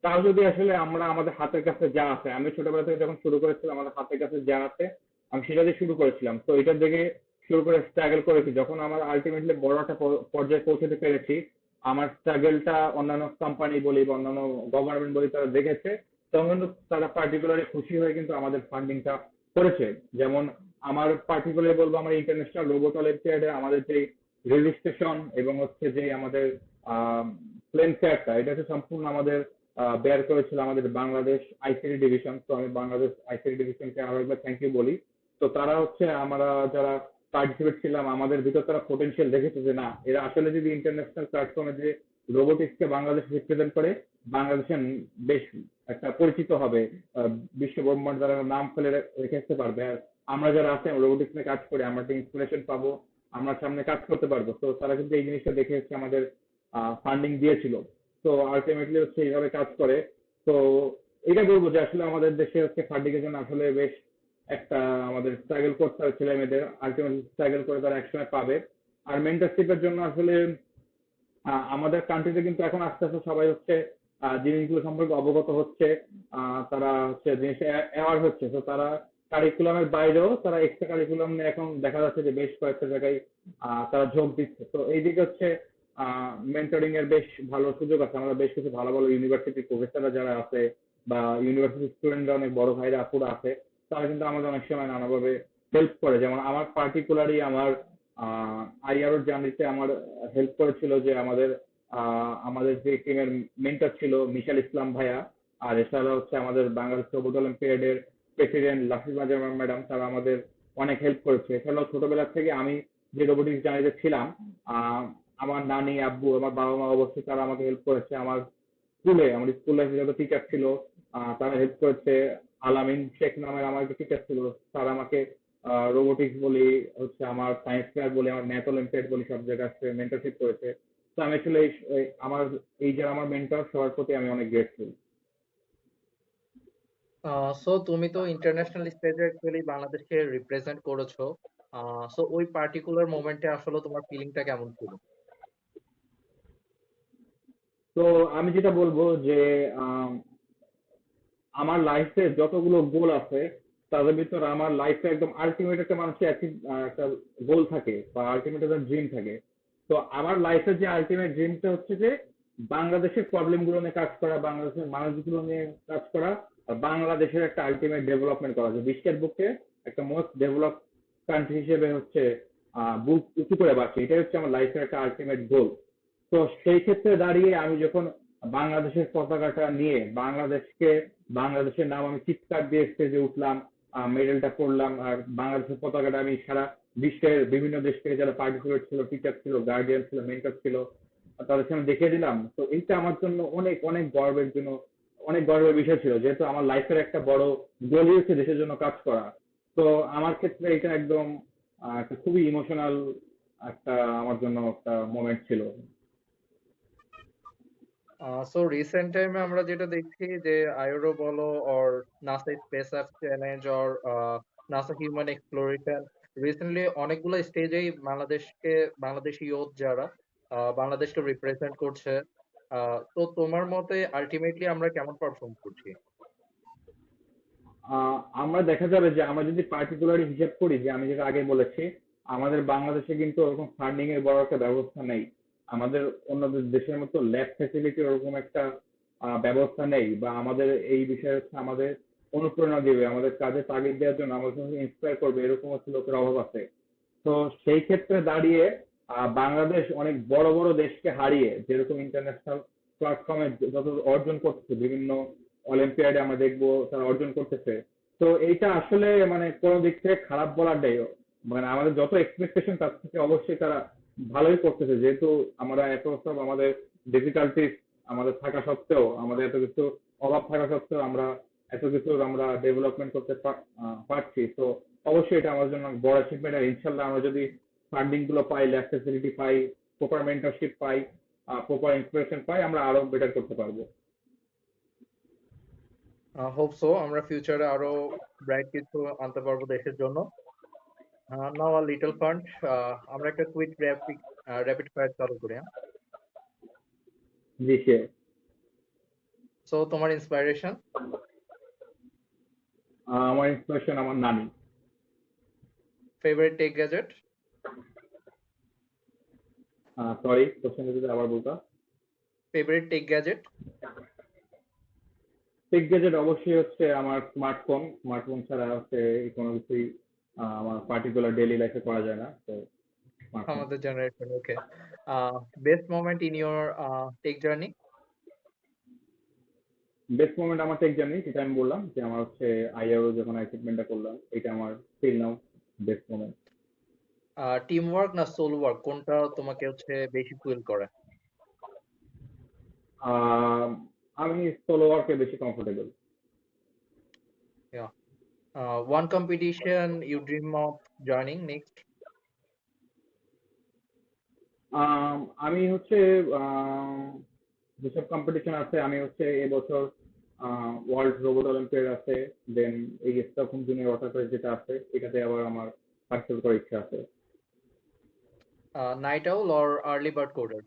তাও যদি আসলে আমরা আমাদের হাতের কাছে যা আছে, আমি ছোটবেলা থেকে যখন শুরু করেছিলাম আমাদের হাতের কাছে যা আছে আমি সেটা দিয়ে শুরু করেছিলাম। তো এটার দিকে শুরু করে স্ট্রাগল করেছি, যখন আমার আলটিমেটলি বড় একটা পর্যায়ে পৌঁছতে পেরেছি, আমার স্ট্রাগলটা অন্যান্য কোম্পানি বলি বা অন্যান্য গভর্নমেন্ট বলি তারা দেখেছে, তখন কিন্তু তারা পার্টিকুলারলি খুশি হয়ে কিন্তু আমাদের ফান্ডিংটা করেছে। যেমন আমার পার্টিকুলারলি বলবো, আমার ইন্টারন্যাশনাল রোবট অলিম্পিয়াডে আমাদের যে রেজিস্ট্রেশন এবং হচ্ছে যে আমাদের প্লেন ফেয়ারটা, এটা হচ্ছে সম্পূর্ণ আমাদের বেয়ার করেছিল আমাদের বাংলাদেশ আইসিটি ডিভিশন। তো আমি বাংলাদেশ আইসিটি ডিভিশনকে আরো একবার থ্যাংক ইউ বলি। তো তারা হচ্ছে আমরা যারা পার্টিসিপেট ছিলাম, আমাদের ভিতর তারা পোটেনশিয়াল দেখেছে যে না, এরা আসলে যদি ইন্টারন্যাশনাল প্ল্যাটফর্মে যে রোবোটিক্সকে বাংলাদেশ রিপ্রেজেন্ট করে, বাংলাদেশের বেশ একটা পরিচিত হবে, বিশ্ব ব্রহ্মাণ্ড দ্বারা নাম ফেলে রেখে আসতে পারবে। আর আমরা যারা আছি রোবোটিক্স নিয়ে কাজ করি, আমরা একটা ইন্সপিরেশন পাবো, আমরা সামনে কাজ করতে পারবো। তো তারা কিন্তু এই জিনিসটা দেখে হচ্ছে আমাদের ফান্ডিং দিয়েছিল। তো আলটিমেটলি হচ্ছে এইভাবে কাজ করে। তো এটা বলবো যে আসলে আমাদের দেশে হচ্ছে ফান্ডিং এর জন্য আসলে বেশ একটা আমাদের স্ট্রাগল করতে হবে ছেলে মেয়েদের। আলটিমেটলি স্ট্রাগল করে তারা একসময় পাবে। আর মেন্টরশিপের জন্য আসলে আমাদের কান্ট্রিতে কিন্তু এখন আস্তে আস্তে সবাই হচ্ছে জিনিসগুলো সম্পর্কে অবগত হচ্ছে। তারা হচ্ছে জিনিসটা অ্যাওয়ার হচ্ছে। তো তারা কারিকুলামের বাইরেও তারা এক্সট্রা কারিকুলাম নিয়ে এখন দেখা যাচ্ছে যে বেশ কয়েকটা জায়গায় তারা যোগ দিচ্ছে। তো এইদিকে হচ্ছে মেন্টরিং এর বেশ ভালো সুযোগ আছে। আমরা বেশ কিছু ভালো ভালো ইউনিভার্সিটি প্রফেসররা যারা আছে বা ইউনিভার্সিটি স্টুডেন্টরা, অনেক বড় ভাইরা আপুরা আছে, তারা কিন্তু আমাদের অনেক সময় নানাভাবে হেল্প করে। যেমন আমার পার্টিকুলারলি আমার আইআরও জার্নিতে আমার হেল্প করেছিল যে আমাদের যে টিমের মেন্টর ছিল মিশাল ইসলাম ভাইয়া, আর এছাড়া হচ্ছে আমাদের বাংলাদেশ রোবট অলিম্পিয়াডের প্রেসিডেন্ট লাফিজ মাজা ম্যাডাম, তারা আমাদের অনেক হেল্প করেছে। এছাড়াও ছোটবেলা থেকে আমি যে রোবোটিক্স জার্নিতে ছিলাম, আহ, আমার নানি, আব্বু, আমার বাবা মা অবশ্যই তারা আমাকে হেল্প করেছে। আমার স্কুল লাইফে যত টিচার ছিল তারা হেল্প করেছে। আলামিন শেখ নামের আমার একটা টিচার ছিল, তারা আমাকে রোবোটিক্স বলি, হচ্ছে আমার সায়েন্স ফেয়ার বলি, আমার ম্যাথ অলিম্পিয়াড বলি, সব জায়গায় মেন্টরশিপ করেছে। তো আমি আসলে আমার এই যে আমার মেন্টর, সবার প্রতি আমি অনেক গ্রেটফুল। সো তুমি তো ইন্টারন্যাশনাল স্টেজে অ্যাকচুয়ালি বাংলাদেশকে রিপ্রেজেন্ট করেছো। সো ওই পার্টিকুলার মোমেন্টে আসলে তোমার ফিলিংটা কেমন ছিল? তো আমি যেটা বলবো যে আম, আমার লাইফে যতগুলো গোল আছে তাদের ভিতর আমার লাইফে একদম আলটিমেট একটা মানুষের একটা গোল থাকে বা আলটিমেট একটা ড্রিম থাকে। তো আমার লাইফের যে আলটিমেট ড্রিমটা হচ্ছে যে বাংলাদেশের প্রবলেম গুলো নিয়ে কাজ করা, বাংলাদেশের মানুষগুলো নিয়ে কাজ করা, আর বাংলাদেশের একটা আলটিমেট ডেভেলপমেন্ট করা, যে বিশ্বের বুকে একটা মোস্ট ডেভেলপ কান্ট্রি হিসেবে হচ্ছে বুক উঁচু করে বাঁচে। এটাই হচ্ছে আমার লাইফের একটা আলটিমেট গোল। তো সেই ক্ষেত্রে দাঁড়িয়ে আমি যখন বাংলাদেশের পতাকাটা নিয়ে বাংলাদেশের নাম আমি চিৎকার দিয়ে স্টেজে উঠলাম, মেডেলটা পড়লাম, আর বাংলাদেশের পতাকাটা আমি সারা বিশ্বের বিভিন্ন দেশ থেকে যারা পার্টিসিপেট ছিল, টিচার ছিল, গার্ডিয়ান ছিল, মেন্টর ছিল, তাদের সামনে দেখিয়ে দিলাম। তো এইটা আমার জন্য অনেক অনেক গর্বের জন্য অনেক গর্বের বিষয় ছিল, যেহেতু আমার লাইফের একটা বড় গোলই হচ্ছে দেশের জন্য কাজ করা। তো আমার ক্ষেত্রে এটা একদম একটা খুবই ইমোশনাল একটা আমার জন্য একটা মোমেন্ট ছিল। সো রিসেন্ট টাইমে আমরা যেটা দেখছি যে আইরো বলো or NASA space arc challenge or NASA human exploration recently অনেকগুলো স্টেজেই বাংলাদেশি ইয়ুথ যারা বাংলাদেশকে রিপ্রেজেন্ট করছে। তো তোমার মতে আলটিমেটলি আমরা কেমন পারফর্ম করছি? আমরা দেখা যাবে যে আমরা যদি পার্টিকুলারলি হিসাব করি, যে আমি যেটা আগে বলেছি, আমাদের বাংলাদেশে কিন্তু ওরকম ফান্ডিং এর বড় একটা ব্যবস্থা নেই। আমাদের অন্য দেশের মতো ল্যাব ফ্যাসিলিটি ওরকম একটা ব্যবস্থা নেই, বা আমাদের এই বিষয়ে হচ্ছে আমাদের অনুপ্রেরণা দিবে, আমাদের কাজে তাগিদ দেওয়ার জন্য, আমাদের ইন্সপায়ার করবে, এরকম হচ্ছে লোকের অভাব আছে। তো সেই ক্ষেত্রে দাঁড়িয়ে বাংলাদেশ অনেক বড় বড় দেশকে হারিয়ে, যেরকম ইন্টারন্যাশনাল প্ল্যাটফর্মে যত অর্জন করতেছে, বিভিন্ন অলিম্পিয়াডে আমরা দেখবো তারা অর্জন করতেছে। তো এইটা আসলে মানে কোনো দিক থেকে খারাপ বলার নেই। মানে আমাদের যত এক্সপেকটেশন তার থেকে অবশ্যই তারা ভালোই করতেছে, যেহেতু আমরা এত সব আমাদের ডিফিকাল্টিস আমাদের থাকা সত্ত্বেও, আমাদের এত কিছু অভাব থাকা সত্ত্বেও আমরা এত কিছু আমরা ডেভেলপমেন্ট করতে পারছি। তো অবশ্যই এটা আমার জন্য বড় অ্যাচিভমেন্ট। আর ইনশাল্লাহ আমরা যদি ফান্ডিং গুলো পাই, ল্যাব ফেসিলিটি পাই, প্রপার মেন্টরশিপ পাই, প্রপার ইন্সপিরেশন পাই, আমরা আরো বেটার করতে পারবো। হোপ সো আমরা ফিউচারে আরো ব্রাইট কিছু আনতে পারবো দেশের জন্য। নাও আ লিটল ফান্ড, আমরা একটা কুইক র্যাপিড ফায়ার চালু করি। জি sure. সো তোমার ইন্সপাইরেশন? আমার ইন্সপিরেশন আমার নানি। Favourite tech gadget? সরি, কোশ্চেনটা যদি আবার বলতা। Favourite tech gadget? Tech gadget অবশ্যই হচ্ছে আমার স্মার্টফোন। স্মার্টফোন ছাড়া হচ্ছে কোনো কিছুই আমার পার্টিকুলার ডেইলি লাইফে করা যায় না, তো স্মার্টফোন। আমাদের generation, okay. Best moment in your tech journey? Best moment আমার টেক জার্নি, যেটা আমি বললাম যে আমার হচ্ছে আইআরও যখন অ্যাচিভমেন্টটা করলাম, এটা আমার feel now best moment. Team work না সোলো ওয়ার্ক, কোনটা তোমাকে বেশি ফুয়েল করে? আমি সোলো ওয়ার্কে বেশি comfortable. One competition you dream of joining next? আমি হচ্ছে আম, যেসব কম্পিটিশন আছে, আমি হচ্ছে এবছর ওয়ার্ল্ড রোবট অলিম্পিয়াড আছে, দেন এই স্টকহোম জুনিয়র ওয়াটার যেটা আছে, এটাতে আবার আমার পার্টিসিপেট করার ইচ্ছা আছে। Night owl or early bird coder?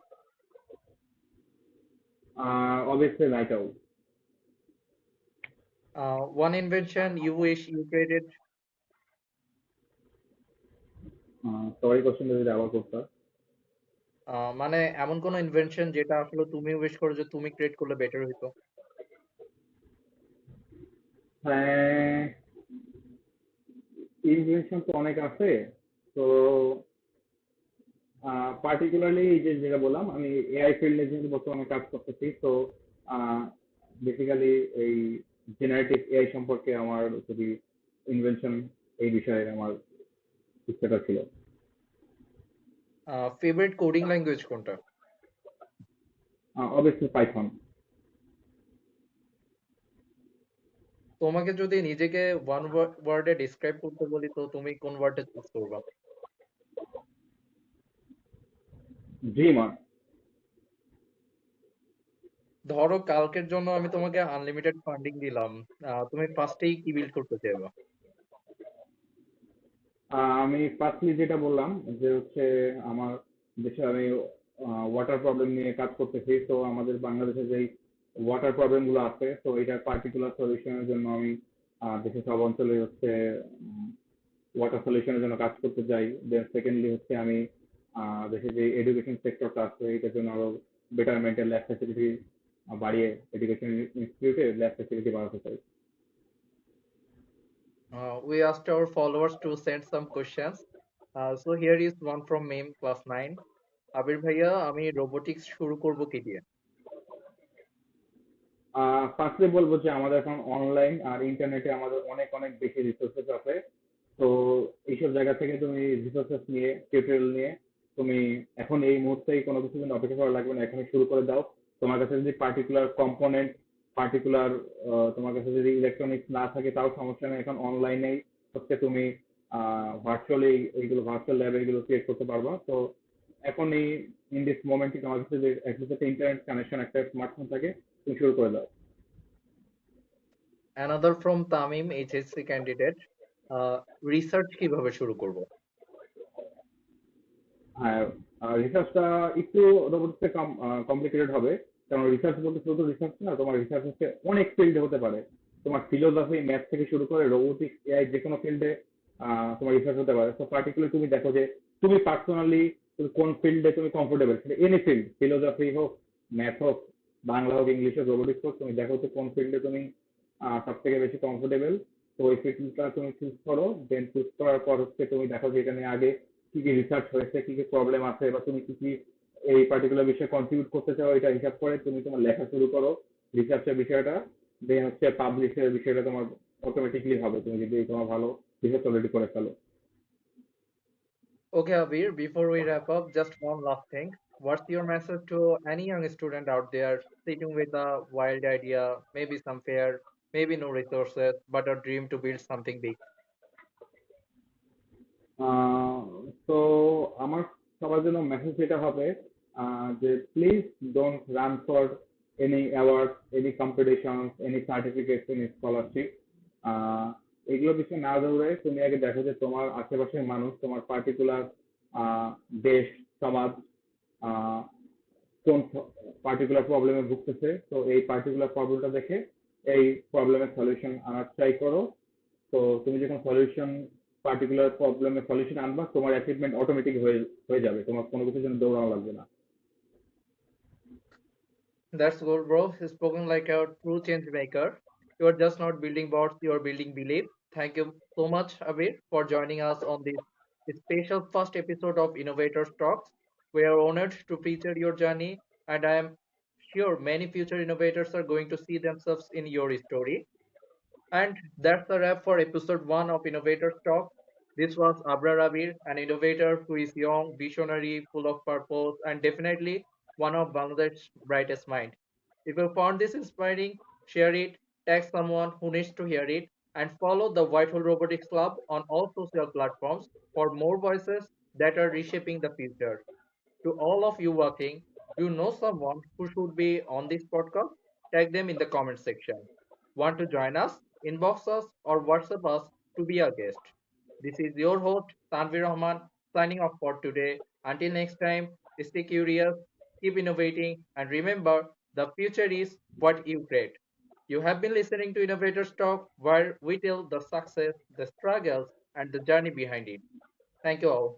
Obviously night owl. One invention you wish you created? Sorry, কোশ্চেনটা যদি আবার করতে। মানে এমন কোন ইনভেনশন যেটা আসলে তুমি উইশ করো যে তুমি ক্রিয়েট করলে বেটার হইতো? হ্যাঁ, ইনভেনশন তো অনেক আছে। তো পার্টিকুলারলি এই যে যেটা বললাম, আমি এআই ফিল্ডে যেহেতু বর্তমানে কাজ করতেছি, তো বেসিক্যালি এই জেনারেটিভ এআই সম্পর্কে আমার যদি ইনভেনশন, এই বিষয়ে আমার ইচ্ছাটা ছিল। ফেভারিট কোডিং ল্যাঙ্গুয়েজ কোনটা? Obviously Python. তোমাকে যদি নিজেকে ওয়ান ওয়ার্ডে ডিসক্রাইব করতে বলি তো তুমি কোন ওয়ার্ডটা চুজ করবা? ড্রিমার। ধরো কালকের জন্য আমি তোমাকে আনলিমিটেড ফান্ডিং দিলাম, তুমি ফার্স্টেই কি বিল্ড করতে চাইবা? আমি ফার্স্টলি যেটা বললাম যে হচ্ছে আমার দেশে আমি ওয়াটার প্রবলেম নিয়ে কাজ করতেছি। তো আমাদের বাংলাদেশে যেই ওয়াটার প্রবলেম গুলো আছে, তো এটার পার্টিকুলার সলিউশনের জন্য আমি দেশের সব অঞ্চলে হচ্ছে ওয়াটার সলিউশনের জন্য কাজ করতে চাই। দেন সেকেন্ডলি হচ্ছে আমি দেশে যে এডুকেশন সেক্টরটা আছে, এটার জন্য আরো বেটারমেন্টের ল্যাব ফ্যাসিলিটি বাড়িয়ে, এডুকেশন ইনস্টিটিউটে ল্যাব ফ্যাসিলিটি বাড়াতে চাই। We asked our followers to send some questions. So here is one from MEM class 9. আবির ভাইয়া, আমি রোবোটিক্স শুরু করব কি দিয়ে? ফার্স্টলি বলবো যে আমাদের এখন অনলাইন আর ইন্টারনেটে আমাদের অনেক অনেক বেশি রিসোর্সেস আছে। তো এইসব জায়গা থেকে তুমি রিসোর্সেস নিয়ে, টিউটোরিয়াল নিয়ে, তুমি এখন এই মুহূর্তেই কোনো কিছু জন্য অপেক্ষা করা লাগবে না, এখনই শুরু করে দাও। তোমার কাছে যদি পার্টিকুলার কম্পোনেন্ট, পার্টিকুলার তোমার কাছে যদি ইলেকট্রনিক্স না থাকে তাও সমস্যা নেই, এখন অনলাইনেই হচ্ছে তুমি ভার্চুয়ালি এইগুলো ভার্চুয়াল ল্যাবে এগুলো ক্রিয়েট করতে পারবা। তো এখন এই ইন দিস মোমেন্টে তোমার কাছে যে অ্যাটলিস্ট একটা ইন্টারনেট কানেকশন একটা স্মার্টফোন থাকে, তুমি শুরু করে দাও। Another from Tamim, HSC candidate. Research কিভাবে শুরু করব? হ্যাঁ, রিসার্চটা একটু রোবোটিক্সে কমপ্লিকেটেড হবে, কারণ রিসার্চ বলতে শুধু রিসার্চ না, তোমার রিসার্চ হচ্ছে অনেক ফিল্ডে হতে পারে। তোমার ফিলোসফি ম্যাথ থেকে শুরু করে রোবোটিক্স এআই যে কোনো ফিল্ডে তোমার রিসার্চ হতে পারে। তো পার্টিকুলার তুমি দেখো যে তুমি পার্সোনালি তুমি কোন ফিল্ডে তুমি কমফোর্টেবল, সেটা এনি ফিল্ড, ফিলোসফি হোক, ম্যাথ হোক, বাংলা হোক, ইংলিশ হোক, রোবোটিক্স হোক, তুমি দেখো যে কোন ফিল্ডে তুমি সব থেকে বেশি কমফোর্টেবল। তো ওই ফিল্ডটা তুমি চুজ করো, দেন চুজ করার পর হচ্ছে তুমি দেখো যে এখানে আগে কি কি রিসার্চ হয়েছে, কি কি প্রবলেম আছে, বা তুমি কি কি এই পার্টিকুলার বিষয়ে কন্ট্রিবিউট করতে চাও, এটা হিসাব করে তুমি তোমার লেখা শুরু করো রিসার্চের বিষয়টা। দেন হচ্ছে পাবলিশের বিষয়টা তোমার অটোমেটিকলি হবে, তুমি যদি তোমার ভালো রিসার্চ অলরেডি করে ফেলো। Okay, Abir, before we wrap up, just one last thing. What's your message to any young student out there sitting with a wild idea, maybe some fear, maybe no resources, but a dream to build something big? তো আমার সবার জন্য message যেটা হবে, যে please don't run for any award, any competition, any certificate, any scholarship. এগুলো বিষয়ে না দৌড়ে তুমি আগে দেখো যে তোমার আশেপাশের মানুষ, তোমার পার্টিকুলার দেশ, সমাজ আহ, কোন পার্টিকুলার প্রবলেমে ভুগতেছে। তো এই পার্টিকুলার প্রবলেমটা দেখে এই প্রবলেমের সলিউশন আনার ট্রাই করো। তো তুমি যখন সলিউশন পার্টিকুলার প্রবলেমের সলিউশন আনবা, তোমার অ্যাচিভমেন্ট অটোমেটিক হয়ে হয়ে যাবে, তোমার কোনো কিছুর জন্য দৌড়ানো লাগবে না। That's good, bro. Spoken like a true change maker. You are just not building bots, you are building belief. Thank you so much, Abir, for joining us on this special first episode of Innovators Talks. We are honored to feature your journey, and I am sure many future innovators are going to see themselves in your story. And that's the wrap for episode 1 of Innovators Talk. This was Abrar Abir, an innovator who is young, visionary, full of purpose, and definitely one of Bangladesh's brightest minds. If you found this inspiring, share it, tag someone who needs to hear it, and follow the Whitehall Robotics Club on all social platforms for more voices that are reshaping the future. To all of you working, you know someone who should be on this podcast? Tag them in the comment section. Want to join us? Inbox us or WhatsApp us to be a guest. This is your host, Tanvir Rahman, signing off for today. Until next time, stay curious, keep innovating, and remember the future is what you create. You have been listening to Innovators Talk, where we tell the success, the struggles, and the journey behind it. Thank you all.